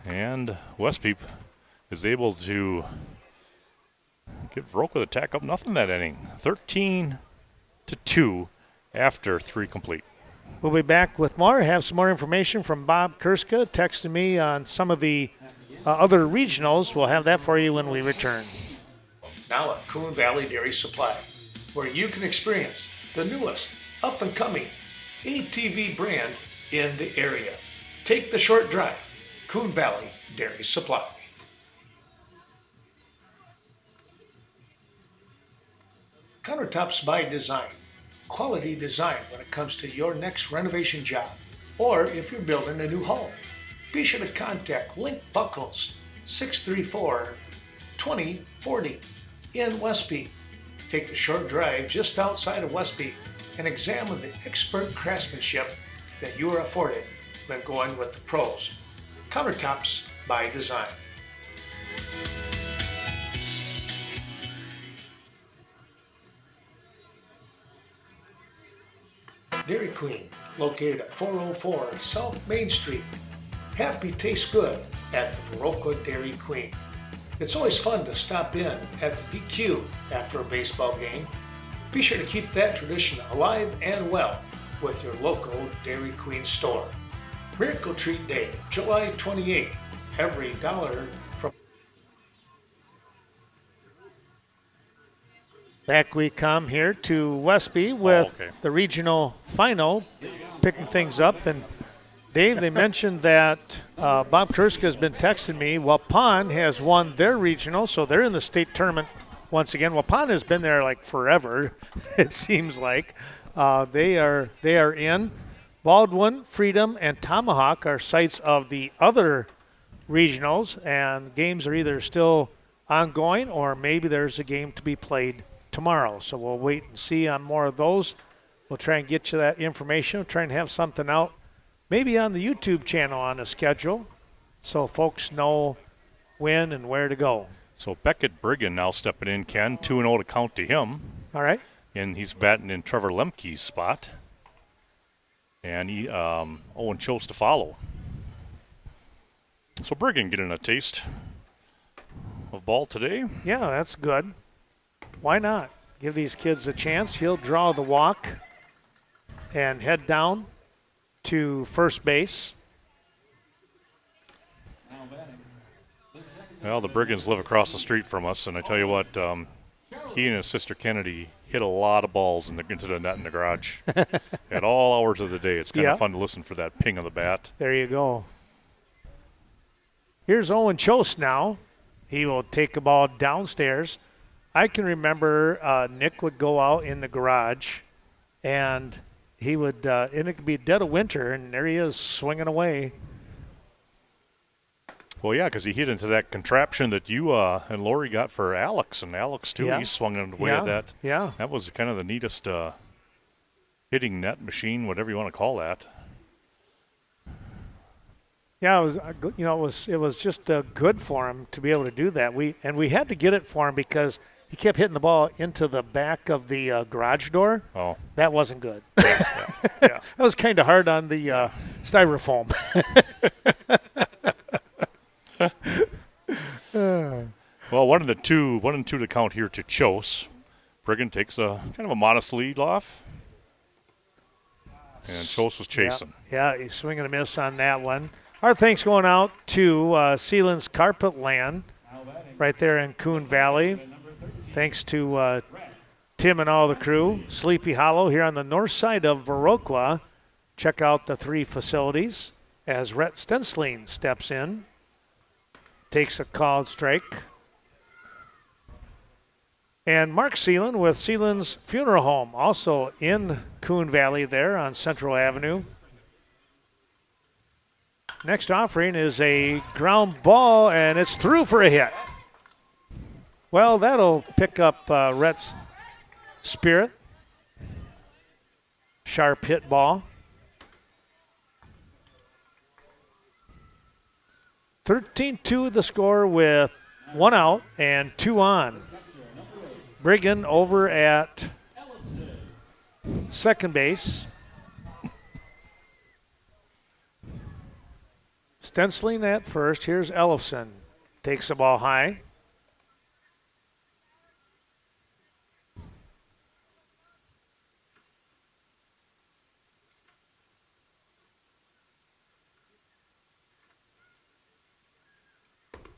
And Westby is able to give Viroqua the tack up nothing that inning. 13-2 after 3 complete. We'll be back with more. Have some more information from Bob Kurska texting me on some of the other regionals. We'll have that for you when we return. Now at Coon Valley Dairy Supply, where you can experience the newest up-and-coming ATV brand in the area. Take the short drive. Coon Valley Dairy Supply. Countertops by Design. Quality design when it comes to your next renovation job, or if you're building a new home. Be sure to contact Link Buckles 634-2040 in Westby. Take the short drive just outside of Westby and examine the expert craftsmanship that you are afforded when going with the pros. Countertops by Design. Dairy Queen, located at 404 South Main Street. Happy tastes good at the Viroqua Dairy Queen. It's always fun to stop in at the DQ after a baseball game. Be sure to keep that tradition alive and well with your local Dairy Queen store. Miracle Treat Day, July 28th. Every dollar from... Back we come here to Westby with the regional final, picking things up. And Dave, they mentioned that Bob Kurska has been texting me. Waupun has won their regional, so they're in the state tournament once again. Waupun has been there like forever, it seems like. They are in. Baldwin, Freedom, and Tomahawk are sites of the other regionals, and games are either still ongoing or maybe there's a game to be played tomorrow. So we'll wait and see on more of those. We'll try and get you that information. We'll try and have something out maybe on the YouTube channel on the schedule so folks know when and where to go. So Beckett Brigham now stepping in, Ken. 2-0 to count to him. All right. And he's batting in Trevor Lemke's spot. And Owen chose to follow. So Brigham getting a taste of ball today. Yeah, that's good. Why not? Give these kids a chance. He'll draw the walk and head down to first base. Well, the Brigands live across the street from us, and I tell you what, he and his sister Kennedy hit a lot of balls into the net in the garage at all hours of the day. It's kind of fun to listen for that ping of the bat. There you go. Here's Owen Chose now. He will take a ball downstairs. I can remember Nick would go out in the garage, and he would, and it could be dead of winter, and there he is swinging away. Well, yeah, because he hit into that contraption that you and Lori got for Alex, and Alex, too, he swung away at that. Yeah. That was kind of the neatest hitting net machine, whatever you want to call that. Yeah, it was, it was just good for him to be able to do that. We had to get it for him because he kept hitting the ball into the back of the garage door. Oh. That wasn't good. Yeah. That was kind of hard on the styrofoam. Well, 1-2 to count here to Chose. Brigham takes a kind of a modest lead off. And Chose was chasing. Yeah, he's swinging a miss on that one. Our thanks going out to Sealand's Carpet Land right there in Coon Valley. Thanks to Tim and all the crew. Sleepy Hollow here on the north side of Viroqua. Check out the 3 facilities as Rhett Stensling steps in. Takes a called strike. And Mark Sealand with Sealand's Funeral Home, also in Coon Valley there on Central Avenue. Next offering is a ground ball, and it's through for a hit. Well, that'll pick up Rhett's spirit. Sharp hit ball. 13-2 the score with 1 out and 2 on. Brigham over at second base. Stenciling at first. Here's Ellefson. Takes the ball high.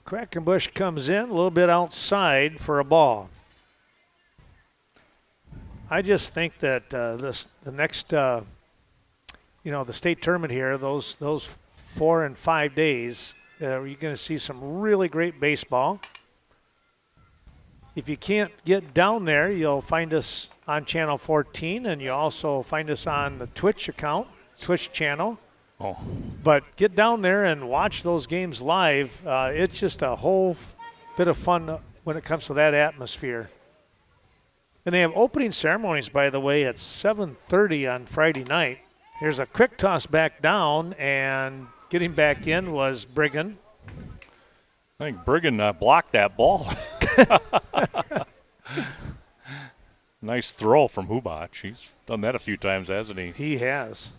Quackenbush comes in a little bit outside for a ball. I just think that the next, the state tournament here, those 4 and 5 days, you're going to see some really great baseball. If you can't get down there, you'll find us on Channel 14, and you'll also find us on the Twitch channel. Oh. But get down there and watch those games live. It's just a whole bit of fun when it comes to that atmosphere. And they have opening ceremonies, by the way, at 7:30 on Friday night. Here's a quick toss back down, and getting back in was Brigham. I think Brigham blocked that ball. Nice throw from Hubach. He's done that a few times, hasn't he? He has.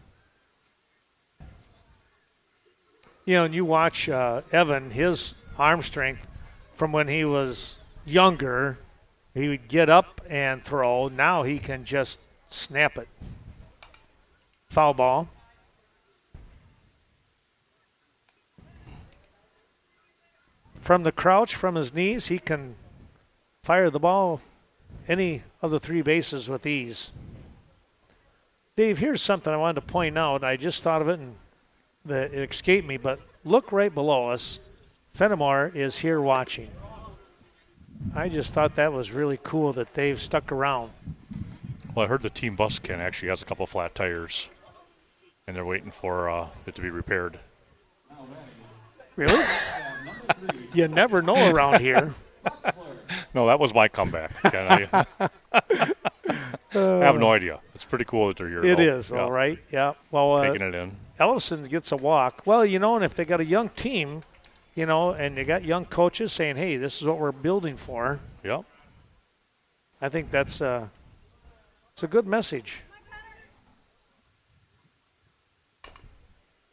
And you watch Evan, his arm strength from when he was younger. He would get up and throw. Now he can just snap it. Foul ball. From the crouch, from his knees, he can fire the ball any of the 3 bases with ease. Dave, here's something I wanted to point out. I just thought of it and it escaped me, but look right below us. Fenimore is here watching. I just thought that was really cool that they've stuck around. Well, I heard the team bus actually has a couple flat tires, and they're waiting for it to be repaired. Really? You never know around here. No, that was my comeback. I have no idea. It's pretty cool that they're here. It is, all right. Yeah. Well, taking it in. Ellison gets a walk. Well, and if they got a young team, and they got young coaches saying, hey, this is what we're building for. Yep. I think it's a good message.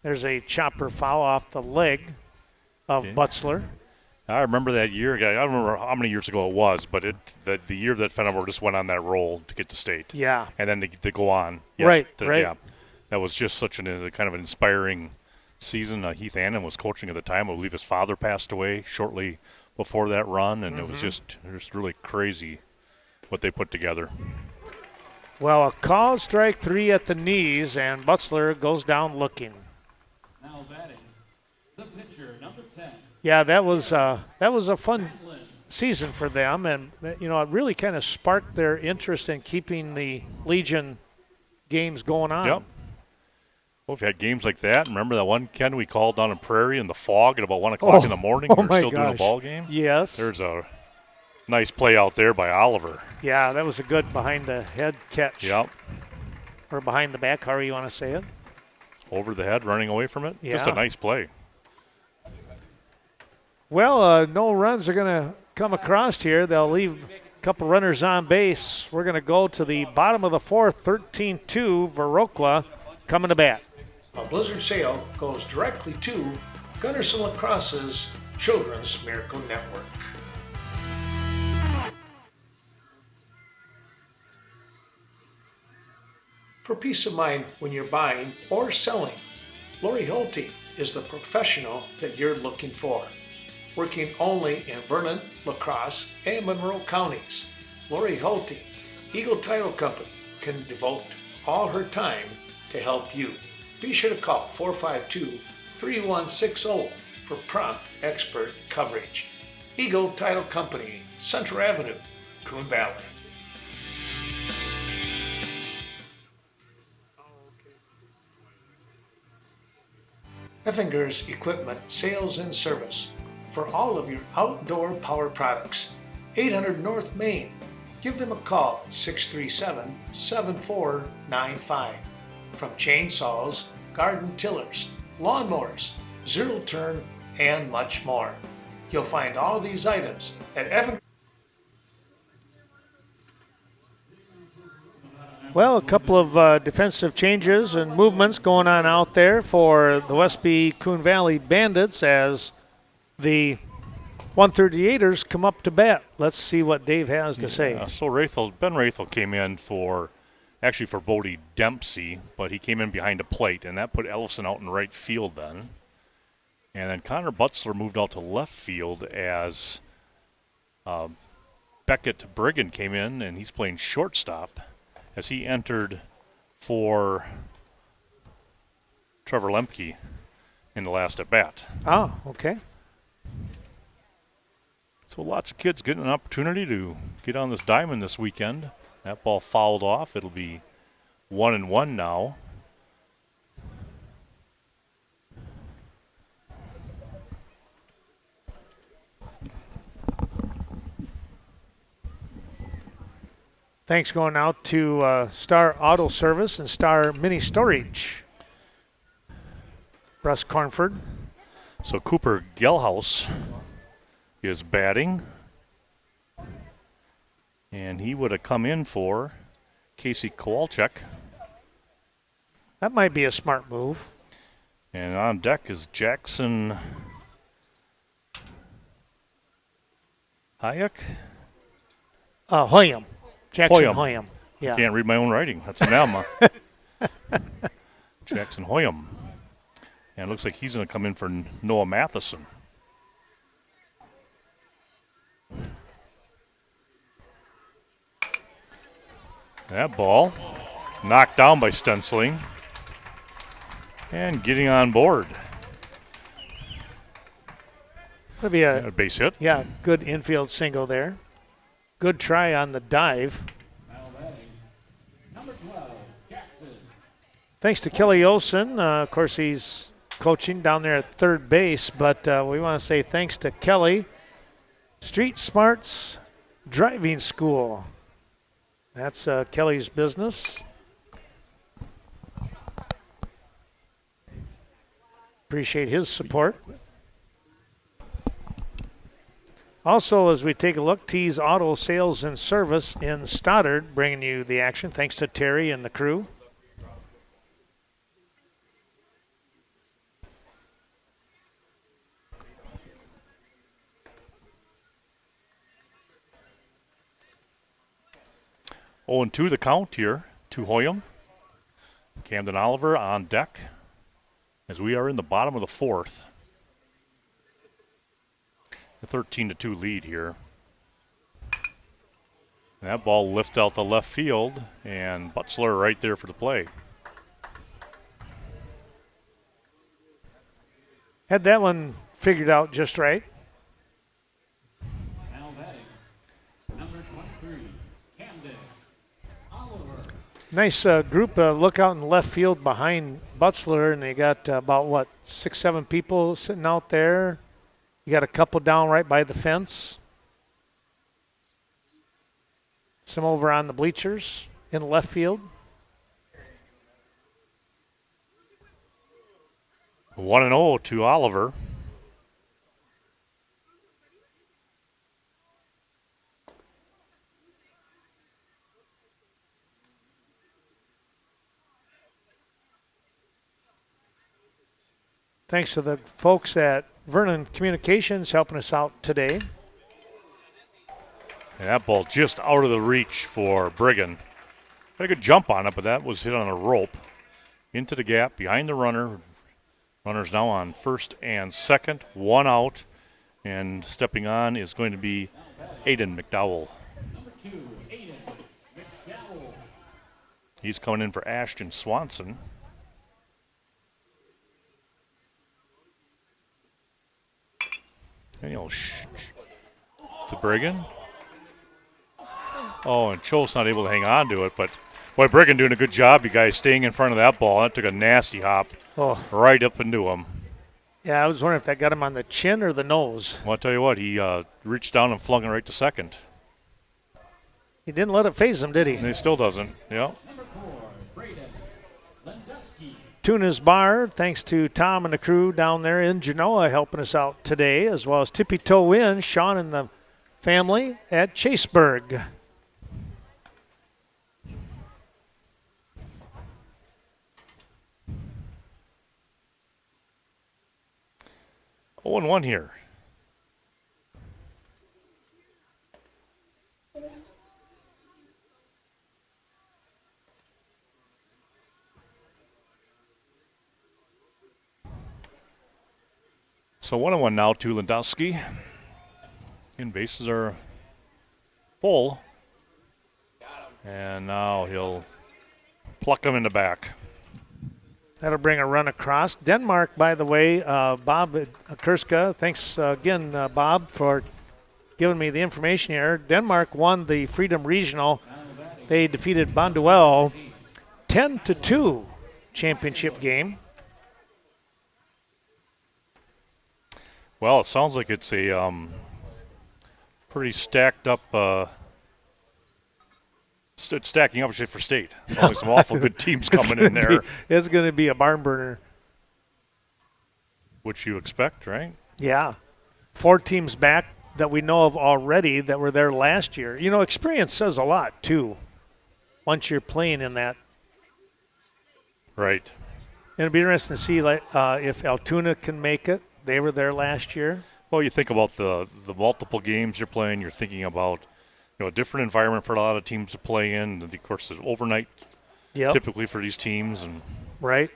There's a chopper foul off the leg of Butzler. I remember that year. I don't remember how many years ago it was, but the year that Fenimore just went on that roll to get to state. Yeah. And then they go on. Yeah, right. Yeah. That was just such kind of an inspiring season. Heath Annan was coaching at the time. I believe his father passed away shortly before that run, and it was just really crazy what they put together. Well, a called strike 3 at the knees, and Butzler goes down looking. Now batting, the pitcher, number 10. Yeah, that was a fun season for them, and it really kind of sparked their interest in keeping the Legion games going on. Yep. Well, we've had games like that. Remember that one, Ken, we called down in Prairie in the fog at about 1 o'clock in the morning? We were still doing a ball game? Yes. There's a nice play out there by Oliver. Yeah, that was a good behind-the-head catch. Yep. Or behind the back, however you want to say it. Over the head, running away from it. Yeah. Just a nice play. Well, no runs are going to come across here. They'll leave a couple runners on base. We're going to go to the bottom of the 4th, 13-2, Viroqua coming to bat. A blizzard sale goes directly to Gunderson Lacrosse's Children's Miracle Network. For peace of mind when you're buying or selling, Lori Holte is the professional that you're looking for. Working only in Vernon, La Crosse, and Monroe counties, Lori Holte, Eagle Title Company, can devote all her time to help you. Be sure to call 452-3160 for prompt expert coverage. Eagle Title Company, Central Avenue, Coon Valley. Effinger's Equipment Sales and Service for all of your outdoor power products. 800 North Main. Give them a call at 637-7495. From chainsaws, garden tillers, lawnmowers, zero turn, and much more. You'll find all these items at Effinger. Well, a couple of defensive changes and movements going on out there for the Westby Coon Valley Bandits as the 138ers come up to bat. Let's see what Dave has to say. So Ben Rathel came in for Bodie Dempsey, but he came in behind a plate, and that put Ellison out in right field then. And then Connor Butzler moved out to left field as Beckett Briggan came in, and he's playing shortstop as he entered for Trevor Lemke in the last at-bat. Oh, okay. So lots of kids getting an opportunity to get on this diamond this weekend. That ball fouled off. It'll be 1-1 now. Thanks going out to Star Auto Service and Star Mini Storage. Russ Cornford. So Cooper Gelhaus is batting. And he would have come in for Casey Kowalczyk. That might be a smart move. And on deck is Jackson Hayek. Hoyam. Jackson Hoyam. Yeah. Can't read my own writing. That's an Alma. Jackson Hoyam. And it looks like he's going to come in for Noah Matheson. That ball knocked down by Stensling. And getting on board. That'd be a base hit. Yeah, good infield single there. Good try on the dive. Number 12, Jackson. Thanks to Kelly Olson. Of course, he's coaching down there at third base, but we want to say thanks to Kelly. Street Smarts Driving School. That's Kelly's business. Appreciate his support. Also, as we take a look, T's Auto Sales and Service in Stoddard bringing you the action. Thanks to Terry and the crew. Oh, and 2 the count here to Hoyam. Camden Oliver on deck as we are in the bottom of the 4th. A 13-2 lead here. That ball lifted out the left field, and Butzler right there for the play. Had that one figured out just right. Now batting, number 23, Camden Oliver. Nice group look out in left field behind Butzler, and they got about, 6, 7 people sitting out there. You got a couple down right by the fence. Some over on the bleachers in left field. 1-0 to Oliver. Thanks to the folks at Vernon Communications helping us out today. And that ball just out of the reach for Briggan. Had a good jump on it, but that was hit on a rope. Into the gap, behind the runner. Runner's now on first and second, 1 out. And stepping on is going to be Aiden McDowell. Number 2, Aiden McDowell. He's coming in for Ashton Swanson. And to Briggan. Oh, and Cho's not able to hang on to it, but boy, Briggan doing a good job, you guys, staying in front of that ball. That took a nasty hop right up into him. Yeah, I was wondering if that got him on the chin or the nose. Well, I'll tell you what, he reached down and flung it right to second. He didn't let it phase him, did he? And he still doesn't, yeah. Number 4, Braden Landusky. Tuna's Bar, thanks to Tom and the crew down there in Genoa helping us out today, as well as Tippy Toe Inn, Sean and the family at Chaseburg. 0-1 here. So 1-1 now to Landowski. And bases are full. And now he'll pluck him in the back. That'll bring a run across. Denmark, by the way, Bob Kurska, thanks again, Bob, for giving me the information here. Denmark won the Freedom Regional. They defeated Bonduel 10-2 championship game. Well, it sounds like it's a pretty stacked up. It's stacking up, I should say, for state. Only some awful good teams coming in there. It's going to be a barn burner. Which you expect, right? Yeah. 4 teams back that we know of already that were there last year. You know, experience says a lot, too, once you're playing in that. Right. And it'll be interesting to see if Altoona can make it. They were there last year. Well, you think about the multiple games you're playing. You're thinking about a different environment for a lot of teams to play in. And of course, there's overnight typically for these teams. And right.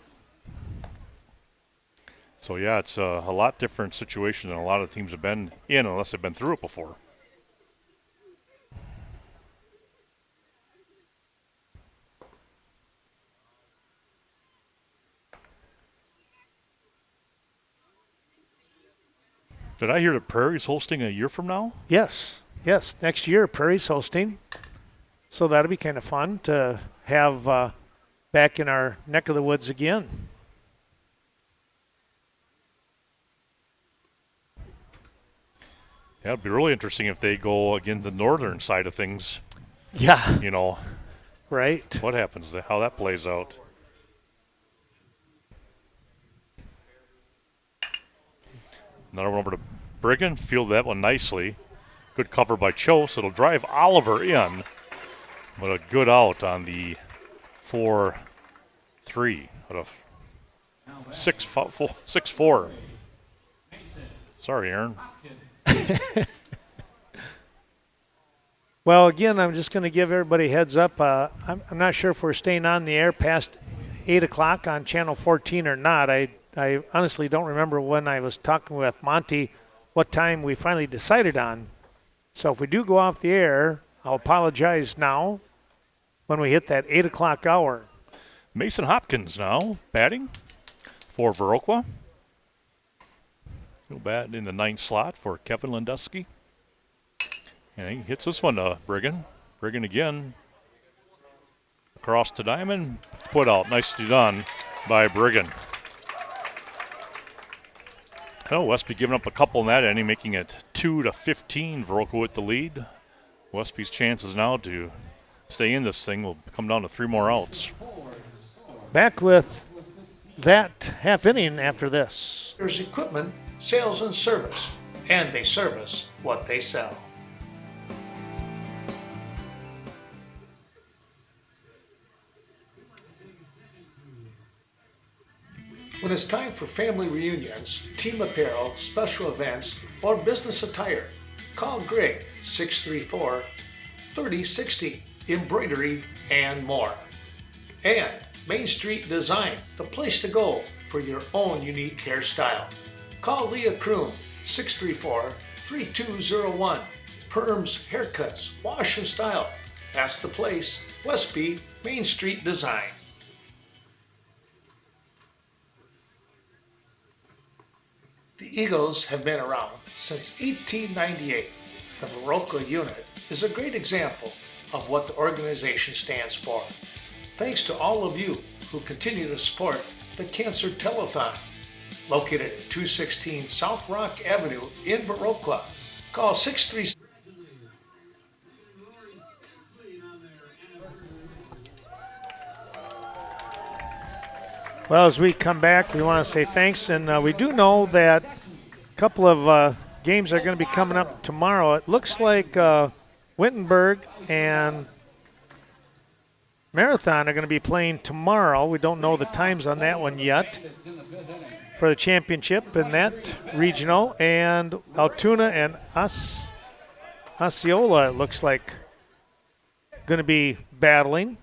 So, yeah, it's a lot different situation than a lot of teams have been in unless they've been through it before. Did I hear that Prairie's hosting a year from now? Yes. Next year, Prairie's hosting. So that'll be kind of fun to have back in our neck of the woods again. Yeah, it'd be really interesting if they go again the northern side of things. Yeah. Right. What happens there, how that plays out. Another one over to Brigham. Fielded that one nicely. Good cover by Cho, so it'll drive Oliver in. But a good out on the 4-3. What a 6-4. Sorry, Aaron. Well, again, I'm just going to give everybody a heads up. I'm not sure if we're staying on the air past 8 o'clock on Channel 14 or not. I honestly don't remember when I was talking with Monty what time we finally decided on. So if we do go off the air, I'll apologize now when we hit that 8 o'clock hour. Mason Hopkins now batting for Viroqua. He'll bat in the 9th slot for Kevin Landowski. And he hits this one to Brigham. Brigham again. Across to Diamond. Put out. Nicely done by Brigham. Westby giving up a couple in that inning, making it 2-15. Viroqua with the lead. Westby's chances now to stay in this thing will come down to 3 more outs. Back with that half inning after this. There's equipment, sales, and service, and they service what they sell. When it's time for family reunions, team apparel, special events, or business attire, call Greg 634-3060, embroidery, and more. And Main Street Design, the place to go for your own unique hairstyle. Call Leah Kroon 634-3201. Perms, haircuts, wash and style. That's the place. Westby Main Street Design. The Eagles have been around since 1898. The Viroqua unit is a great example of what the organization stands for. Thanks to all of you who continue to support the Cancer Telethon. Located at 216 South Rock Avenue in Viroqua. Call 636. Well, as we come back, we want to say thanks, and we do know that a couple of games are going to be coming up tomorrow. It looks like Wittenberg and Marathon are going to be playing tomorrow. We don't know the times on that one yet. for the championship in that regional. And Altoona and Osceola, it looks like, going to be battling.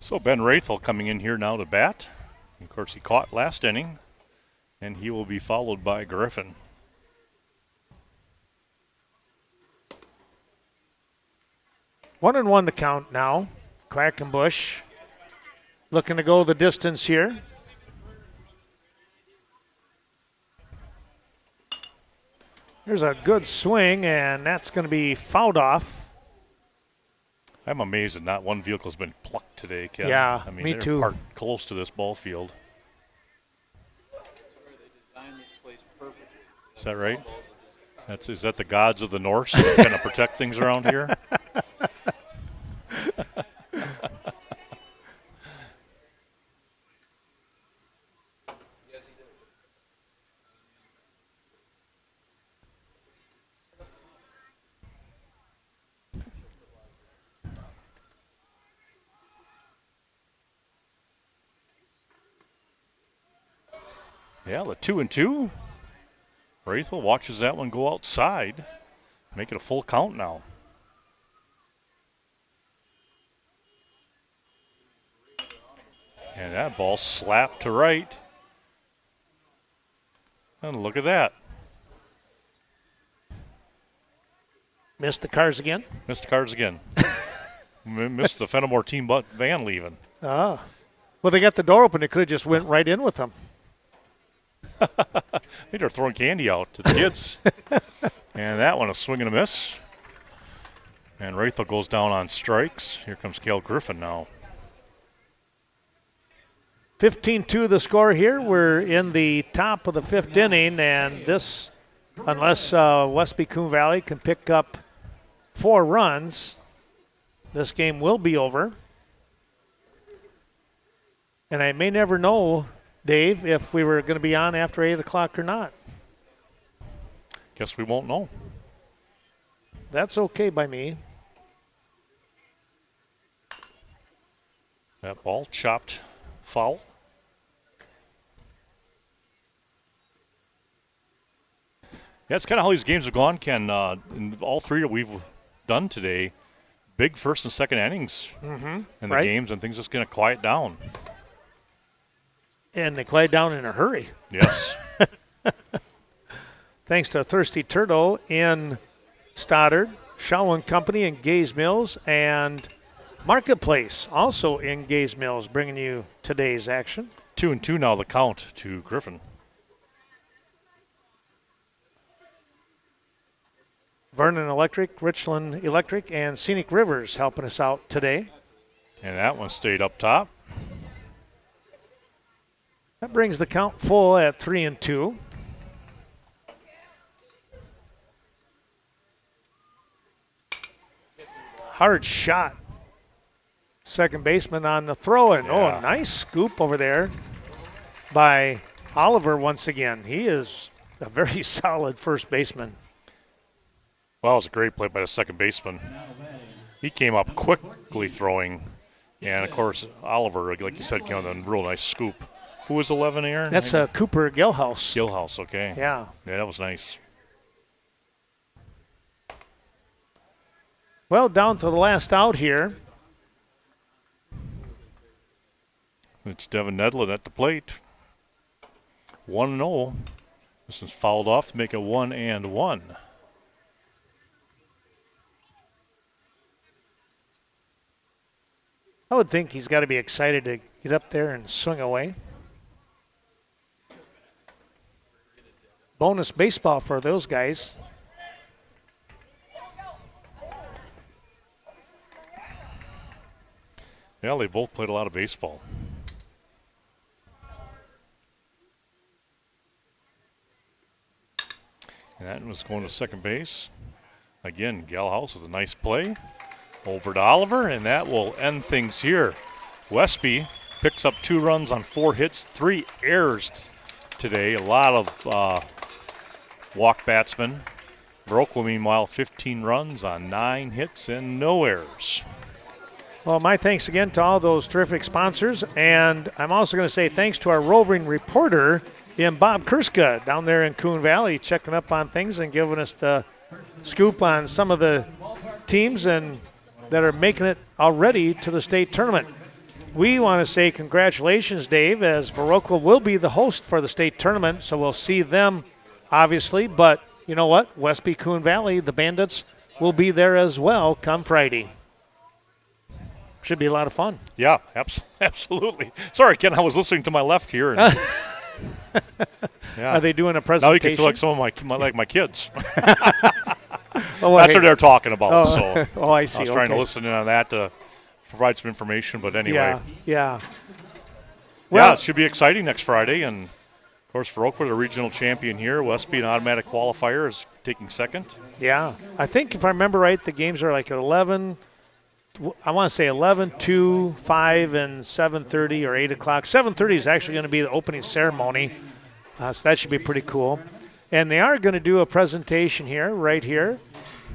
So Ben Rathel coming in here now to bat. Of course, he caught last inning, and he will be followed by Griffin. 1-1 the count now. Quackenbush looking to go the distance here. There's a good swing, and that's going to be fouled off. I'm amazed that not one vehicle has been plucked today, Ken. Yeah, I mean, me they're too. Parked close to this ball field. Is that right? Is that the gods of the Norse that kind of protect things around here? Yeah, the 2-2. Rathel watches that one go outside. Make it a full count now. And that ball slapped to right. And look at that. Missed the cars again. Missed the cards again. Missed the Fenimore team van leaving. Well, they got the door open. It could have just went right in with them. They're throwing candy out to the kids. And that one, a swing and a miss. And Rathel goes down on strikes. Here comes Cal Griffin now. 15-2 the score here. We're in the top of the fifth inning, and this, unless Westby Coon Valley can pick up 4 runs, this game will be over. And I may never know, Dave, if we were going to be on after 8 o'clock or not. Guess we won't know. That's okay by me. That ball chopped foul. Yeah, it's kind of how these games have gone, Ken. In all 3 that we've done today, big first and second innings in the games, and things just going to quiet down. And they quiet down in a hurry. Yes. Thanks to Thirsty Turtle in Stoddard, Shaw & Company in Gaze Mills, and Marketplace also in Gaze Mills, bringing you today's action. 2-2 now the count to Griffin. Vernon Electric, Richland Electric, and Scenic Rivers helping us out today. And that one stayed up top. That brings the count full at 3-2. Hard shot. Second baseman on the throw, and Yeah. oh, nice scoop over there by Oliver once again. He is a very solid first baseman. Well, it was a great play by the second baseman. He came up quickly throwing. And, of course, Oliver, like you said, came on a real nice scoop. Who was 11 here? That's Cooper Gilhouse. Gilhouse, okay. Yeah. Yeah, that was nice. Well, down to the last out here. It's Devin Nedlin at the plate. 1-0. This is fouled off to make it 1-1. I would think he's got to be excited to get up there and swing away. Bonus baseball for those guys. Yeah, they both played a lot of baseball. And that was going to second base. Again, Gallhouse with a nice play. Over to Oliver, and that will end things here. Westby picks up 2 runs on 4 hits, 3 errors today. A lot of walk batsmen. Viroqua, meanwhile, 15 runs on 9 hits and no errors. Well, my thanks again to all those terrific sponsors. And I'm also going to say thanks to our roving reporter in Bob Kurska down there in Coon Valley, checking up on things and giving us the scoop on some of the teams and that are making it already to the state tournament. We want to say congratulations, Dave, as Viroqua will be the host for the state tournament, so we'll see them, obviously. But you know what? Westby Coon Valley, the Bandits, will be there as well come Friday. Should be a lot of fun. Yeah, absolutely. Sorry, Ken, I was listening to my left here. And yeah. Are they doing a presentation? Now you can feel like some of my kids. Oh, That's what they're talking about. So I see. I was trying to listen in on that to provide some information, but anyway. Yeah. Well, it should be exciting next Friday, and of course, Viroqua, the regional champion here. Westby, an automatic qualifier, is taking second. Yeah, I think if I remember right, the games are like at 11. I want to say 11, 2, 5, and 7:30 or 8 o'clock. 7:30 is actually going to be the opening ceremony, so that should be pretty cool. And they are going to do a presentation here, right here.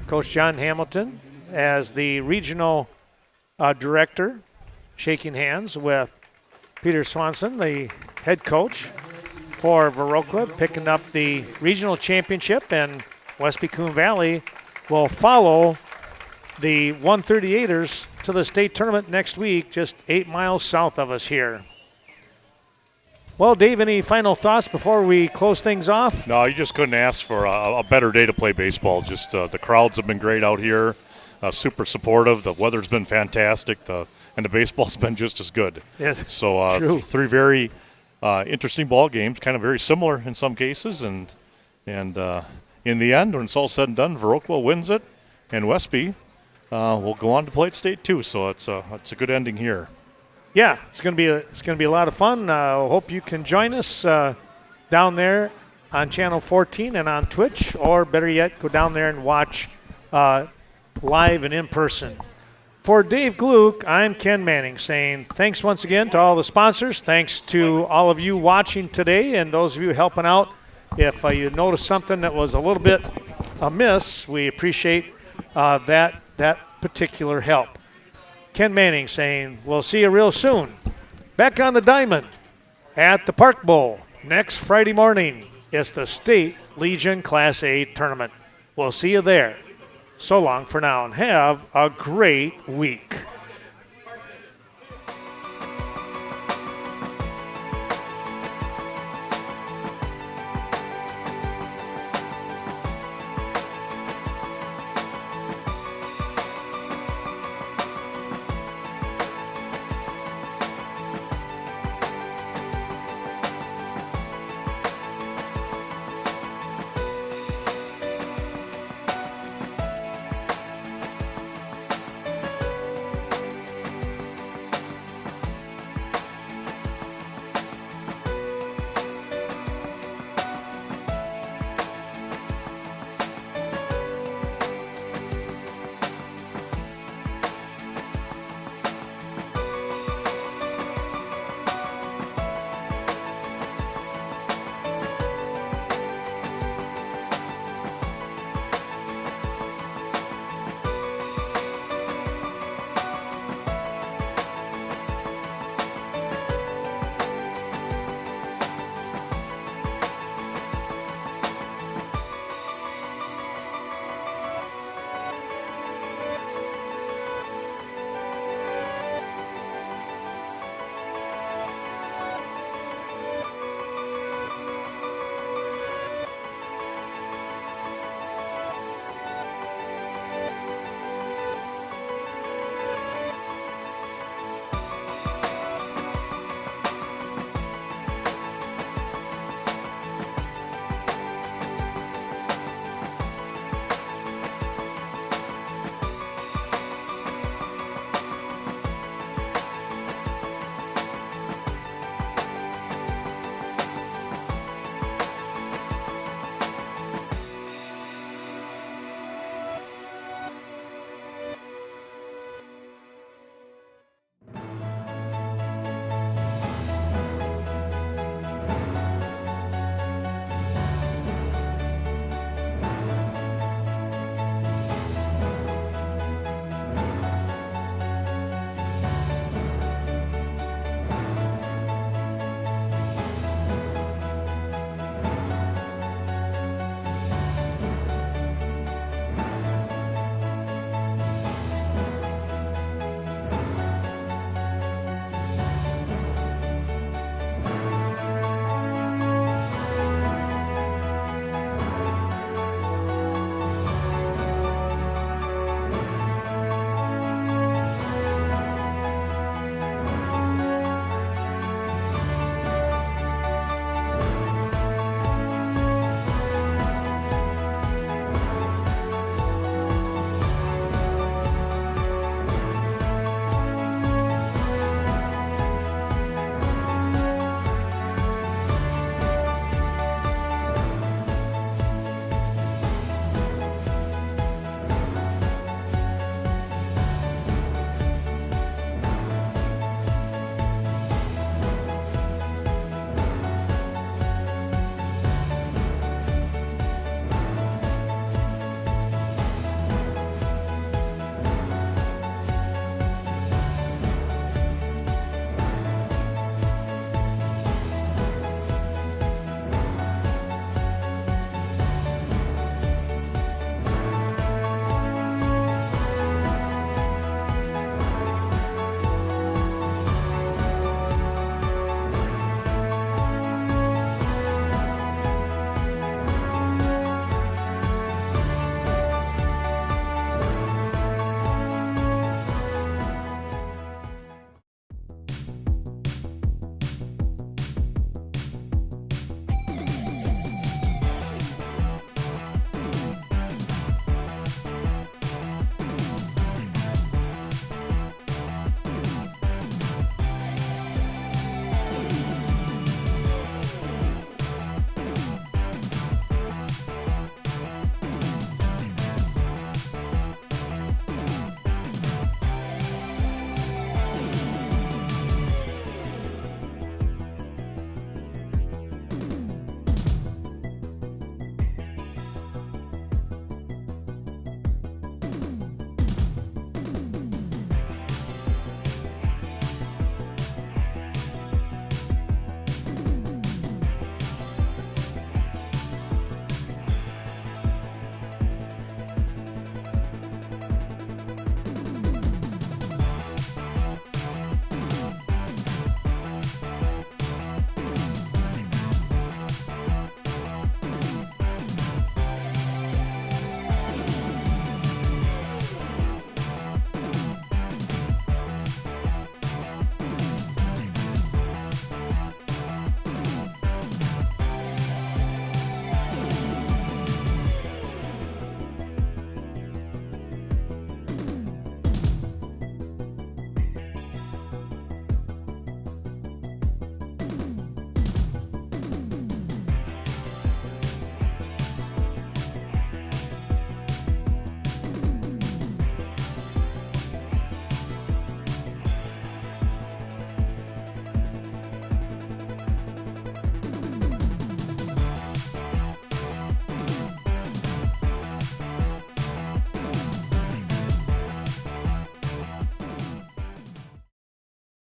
Coach John Hamilton as the regional director, shaking hands with Peter Swanson, the head coach for Viroqua, picking up the regional championship, and Westby Coon Valley will follow the 138ers to the state tournament next week, just 8 miles south of us here. Well, Dave, any final thoughts before we close things off? No, you just couldn't ask for a better day to play baseball. Just the crowds have been great out here, super supportive. The weather's been fantastic, and the baseball's been just as good. Yes, so true. 3 very interesting ball games, kind of very similar in some cases, and in the end, when it's all said and done, Viroqua wins it, and Westby will go on to play at state too. So it's a good ending here. Yeah, it's going to be a lot of fun. Hope you can join us down there on Channel 14 and on Twitch, or better yet, go down there and watch live and in person. For Dave Gluck, I'm Ken Manning saying thanks once again to all the sponsors. Thanks to all of you watching today and those of you helping out. If you noticed something that was a little bit amiss, we appreciate that particular help. Ken Manning saying we'll see you real soon. Back on the diamond at the Park Bowl next Friday morning. It's the State Legion Class A tournament. We'll see you there. So long for now, and have a great week.